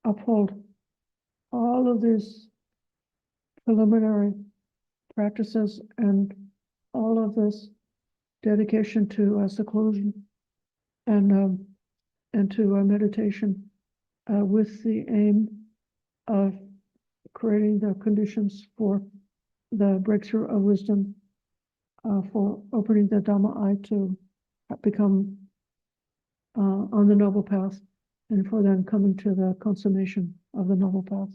uphold all of these preliminary practices and all of this dedication to seclusion and to meditation with the aim of creating the conditions for the breakthrough of wisdom, for opening the Dhamma eye to become on the noble path, and for them coming to the consummation of the noble path.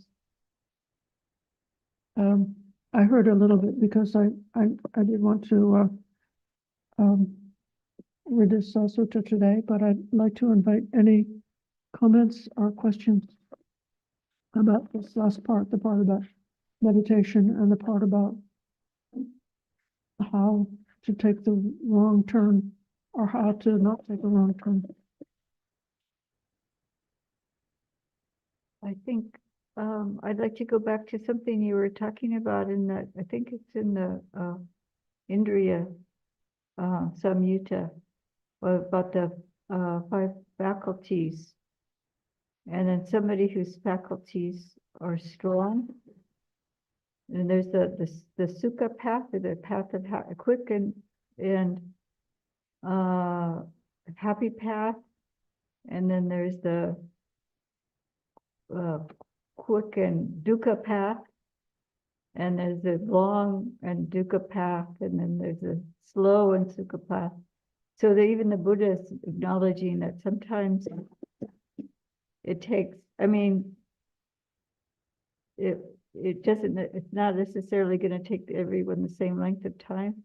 I heard a little bit because I did want to read this sutta today, but I'd like to invite any comments or questions about this last part, the part about meditation and the part about how to take the wrong turn or how to not take a wrong turn. I think I'd like to go back to something you were talking about in that, I think it's in the Indriya Samyutta, about the 5 faculties. And then somebody whose faculties are strong. And there's the sukha path, or the path of quick and happy path. And then there's the quick and dukkha path. And there's the long and dukkha path. And then there's a slow and sukha path. So that even the Buddha is acknowledging that sometimes it takes, I mean, it doesn't, it's not necessarily going to take everyone the same length of time.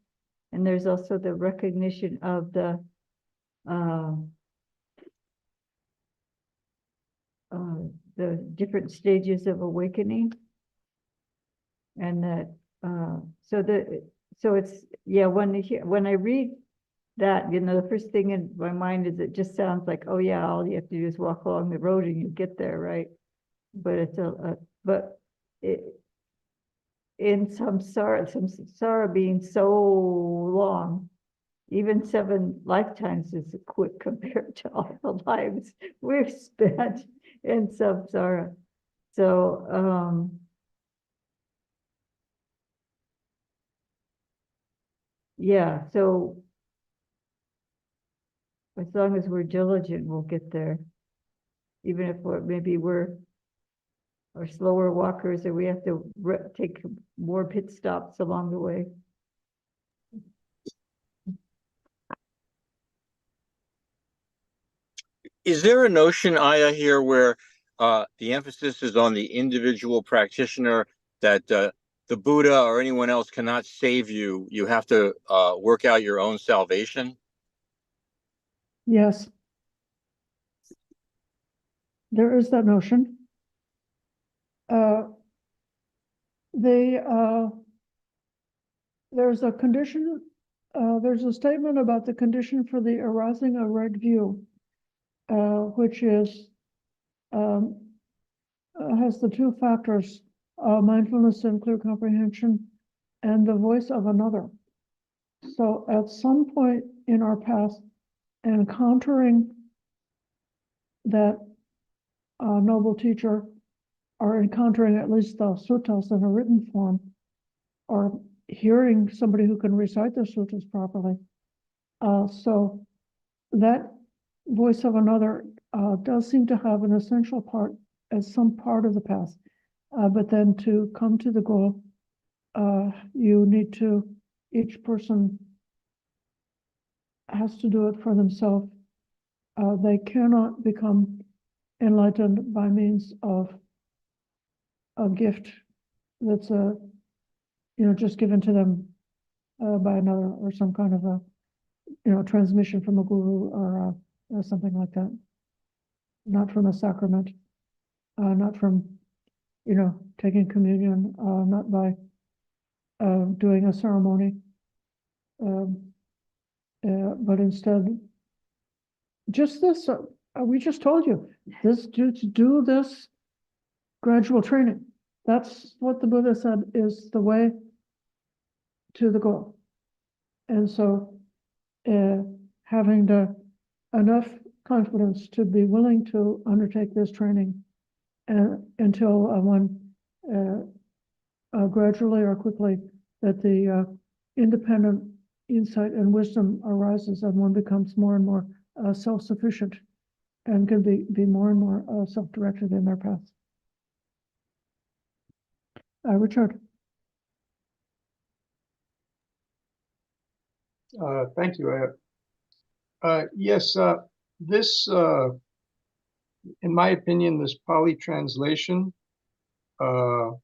And there's also the recognition of the different stages of awakening. And that, so it's, yeah, when I read that, you know, the first thing in my mind is it just sounds like, oh yeah, all you have to do is walk along the road and you get there, right? But it's in samsara being so long, even 7 lifetimes is quick compared to all the lives we've spent in samsara. So yeah, so as long as we're diligent, we'll get there. Even if we're slower walkers, or we have to take more pit stops along the way. Is there a notion, Aya, here where the emphasis is on the individual practitioner, that the Buddha or anyone else cannot save you? You have to work out your own salvation? Yes. There is that notion. There's a condition, there's a statement about the condition for the arousing a right view, which is, has the 2 factors, mindfulness and clear comprehension, and the voice of another. So at some point in our path, encountering that noble teacher, or encountering at least the suttas in a written form, or hearing somebody who can recite the suttas properly. So that voice of another does seem to have an essential part as some part of the path. But then to come to the goal, you need to, each person has to do it for themselves. They cannot become enlightened by means of a gift that's just given to them by another, or some kind of a transmission from a guru or something like that. Not from a sacrament, not from taking communion, not by doing a ceremony, but instead just this, we just told you, this, to do this gradual training. That's what the Buddha said is the way to the goal. And so having enough confidence to be willing to undertake this training until one gradually or quickly that the independent insight and wisdom arises and one becomes more and more self-sufficient and can be more and more self-directed in their path. Richard. Thank you. Yes, this, in my opinion, this Pali translation, the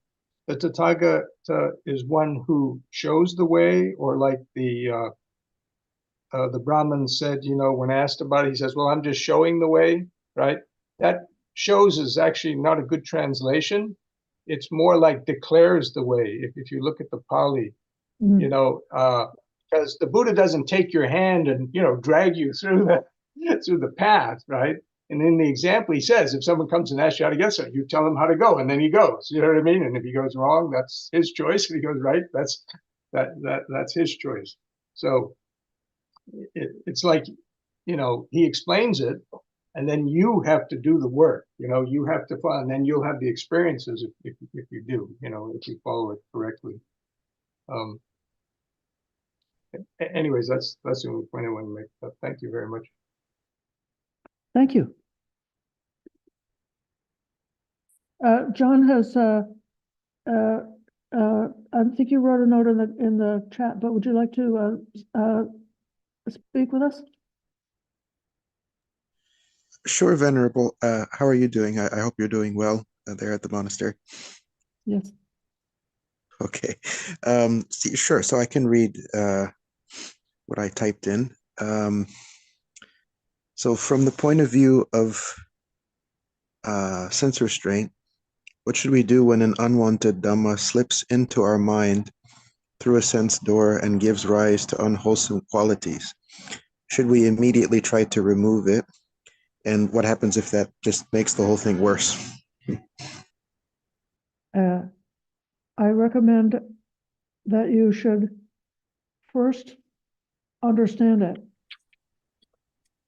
Tathagata is one who shows the way, or like the Brahmin said, you know, when asked about it, he says, well, I'm just showing the way, right? That shows is actually not a good translation. It's more like declares the way. If you look at the Pali, you know, because the Buddha doesn't take your hand and, you know, drag you through the path, right? And in the example, he says, if someone comes and asks you how to get there, you tell him how to go, and then he goes. You know what I mean? And if he goes wrong, that's his choice. If he goes right, that's his choice. So it's like, you know, he explains it, and then you have to do the work. You know, you have to follow, and then you'll have the experiences if you do. You know, if you follow it correctly. Anyways, that's the only point I want to make. But thank you very much. Thank you. John has, I think you wrote a note in the chat, but would you like to speak with us? Sure, Venerable. How are you doing? I hope you're doing well there at the monastery. Yes. Okay. Sure. So I can read what I typed in. So from the point of view of sense restraint, what should we do when an unwanted Dhamma slips into our mind through a sense door and gives rise to unwholesome qualities? Should we immediately try to remove it? And what happens if that just makes the whole thing worse? I recommend that you should first understand it,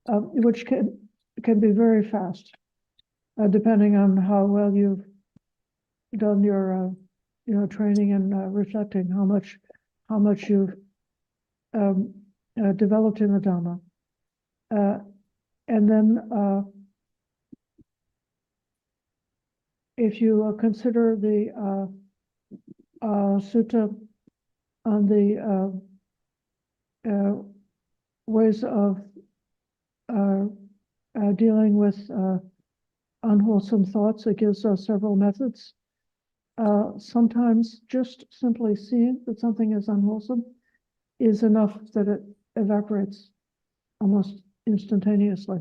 which can be very fast, depending on how well you've done your you know, training and reflecting, how much you've developed in the Dhamma, and then if you consider the sutta on the ways of dealing with unwholesome thoughts, it gives us several methods. Sometimes just simply seeing that something is unwholesome is enough that it evaporates almost instantaneously.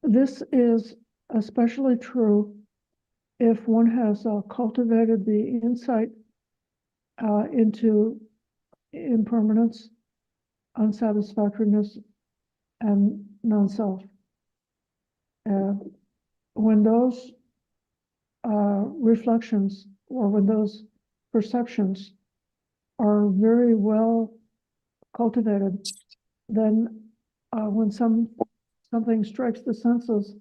This is especially true if one has cultivated the insight into impermanence, unsatisfactoriness, and non-self. When those reflections or when those perceptions are very well cultivated, then when something strikes the senses,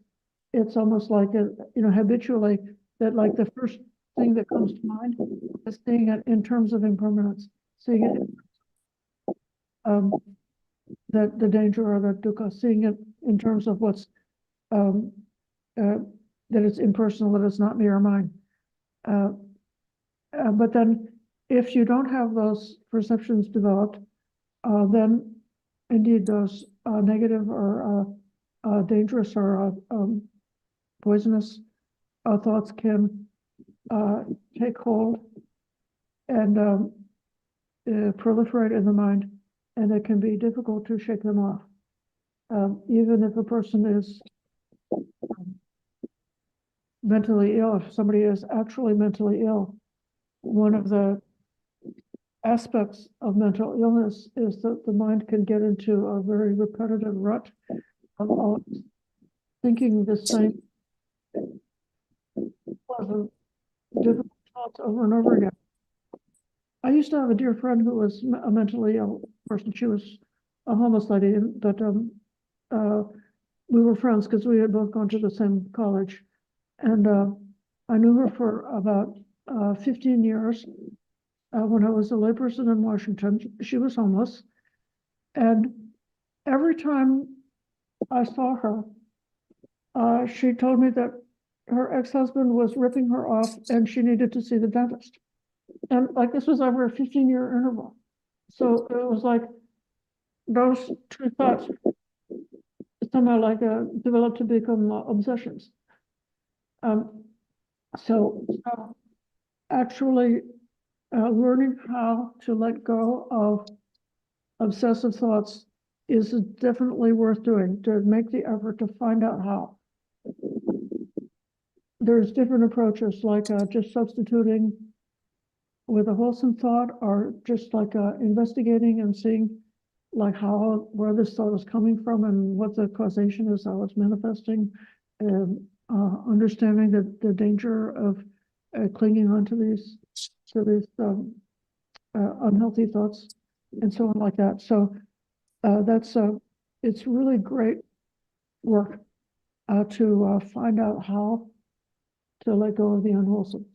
it's almost like you know, habitually, that like the first thing that comes to mind is seeing it in terms of impermanence, seeing it the danger or the dukkha, seeing it in terms of what's that it's impersonal, that it's not me or mine. But then if you don't have those perceptions developed, then indeed those negative or dangerous or poisonous thoughts can take hold and proliferate in the mind, and it can be difficult to shake them off. Even if a person is mentally ill, if somebody is actually mentally ill, one of the aspects of mental illness is that the mind can get into a very repetitive rut of always thinking the same pleasant, difficult thoughts over and over again. I used to have a dear friend who was a mentally ill person. She was a homeless lady, but we were friends because we had both gone to the same college. And I knew her for about 15 years. When I was a layperson in Washington, she was homeless. And every time I saw her, she told me that her ex-husband was ripping her off and she needed to see the dentist. And like this was over a 15-year interval. So it was like those two thoughts somehow like developed to become obsessions. So actually learning how to let go of obsessive thoughts is definitely worth doing, to make the effort to find out how. There's different approaches, like just substituting with a wholesome thought, or just like investigating and seeing like where this thought is coming from and what the causation is, how it's manifesting, and understanding the danger of clinging on to these unhealthy thoughts and so on like that. So that's it's really great work to find out how to let go of the unwholesome.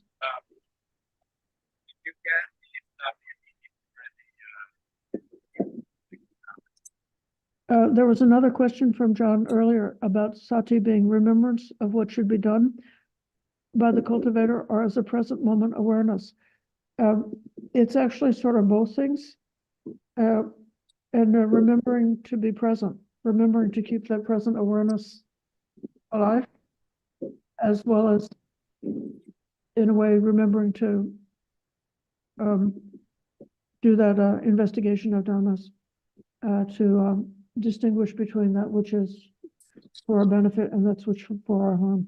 There was another question from John earlier about sati being remembrance of what should be done by the cultivator or as a present moment awareness. It's actually sort of both things, and remembering to be present, remembering to keep that present awareness alive, as well as, in a way, remembering to do that investigation of dhammas, to distinguish between that which is for our benefit and that's which for our harm.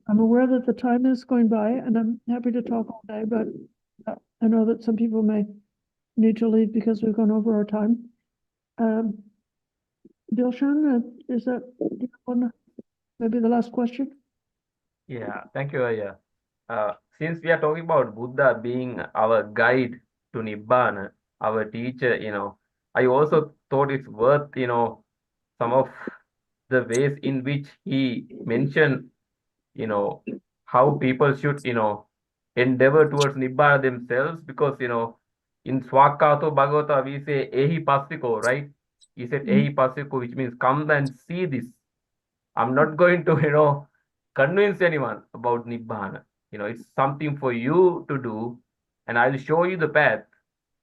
I'm aware that the time is going by, and I'm happy to talk all day, but I know that some people may need to leave because we've gone over our time. Dilshan, is that one, maybe the last question? Yeah, thank you, Aya. Since we are talking about Buddha being our guide to Nibbana, our teacher, I also thought it's worth, some of the ways in which he mentioned, how people should, endeavor towards Nibbana themselves, because, in Swakato Bhagavata, we say Ehi Passiko, right? He said Ehi Passiko, which means come and see this. I'm not going to, convince anyone about Nibbana. It's something for you to do, and I'll show you the path.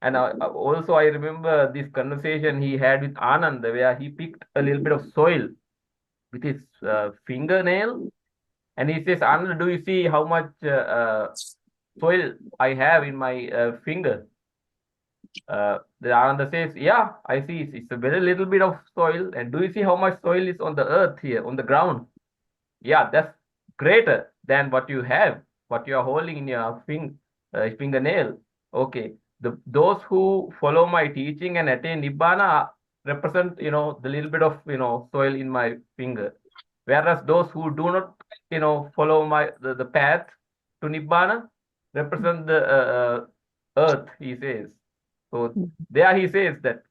And also, I remember this conversation he had with Ananda, where he picked a little bit of soil with his fingernail, and he says, Ananda, do you see how much soil I have in my finger? The Ananda says, yeah, I see it's a very little bit of soil. And do you see how much soil is on the earth here, on the ground? Yeah, that's greater than what you have, what you are holding in your fingernail. Okay, those who follow my teaching and attain Nibbana represent, the little bit of, soil in my finger. Whereas those who do not, follow the path to Nibbana represent the earth, he says. So there he says that,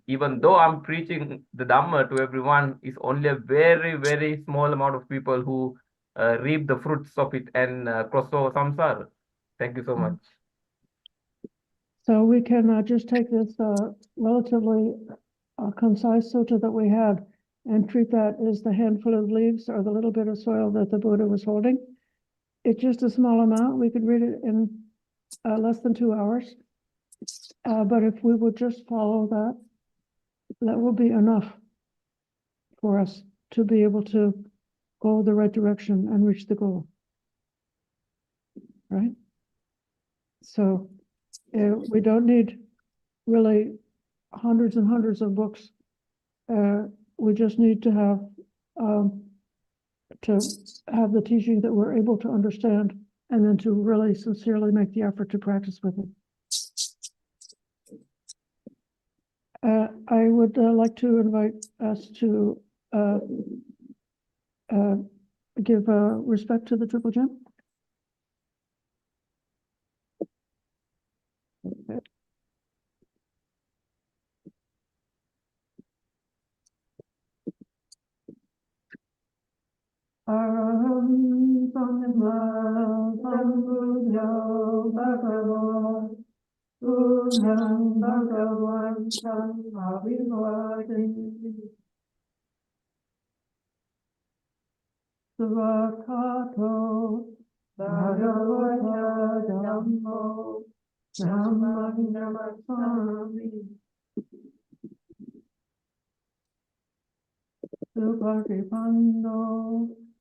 even though I'm preaching the Dhamma to everyone, it's only a very, very small amount of people who reap the fruits of it and cross over samsara. Thank you so much. So we can just take this relatively concise sutta that we had and treat that as the handful of leaves or the little bit of soil that the Buddha was holding. It's just a small amount. We could read it in less than 2 hours. But if we would just follow that, that will be enough for us to be able to go the right direction and reach the goal. Right? So we don't need really hundreds and hundreds of books. We just need to have to have the teaching that we're able to understand, and then to really sincerely make the effort to practice with it. I would like to invite us to give respect to the Triple Gem. Okay. Araham Samma Sambuddho Bhagavo Buddham Bhagavantam Abhivadami Svakato Bhagavata Dhammo Dhammam Namassami Subhadipando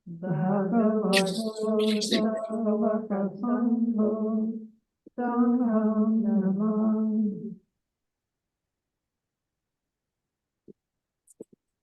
Bhagavato Savaka Sangho Sangham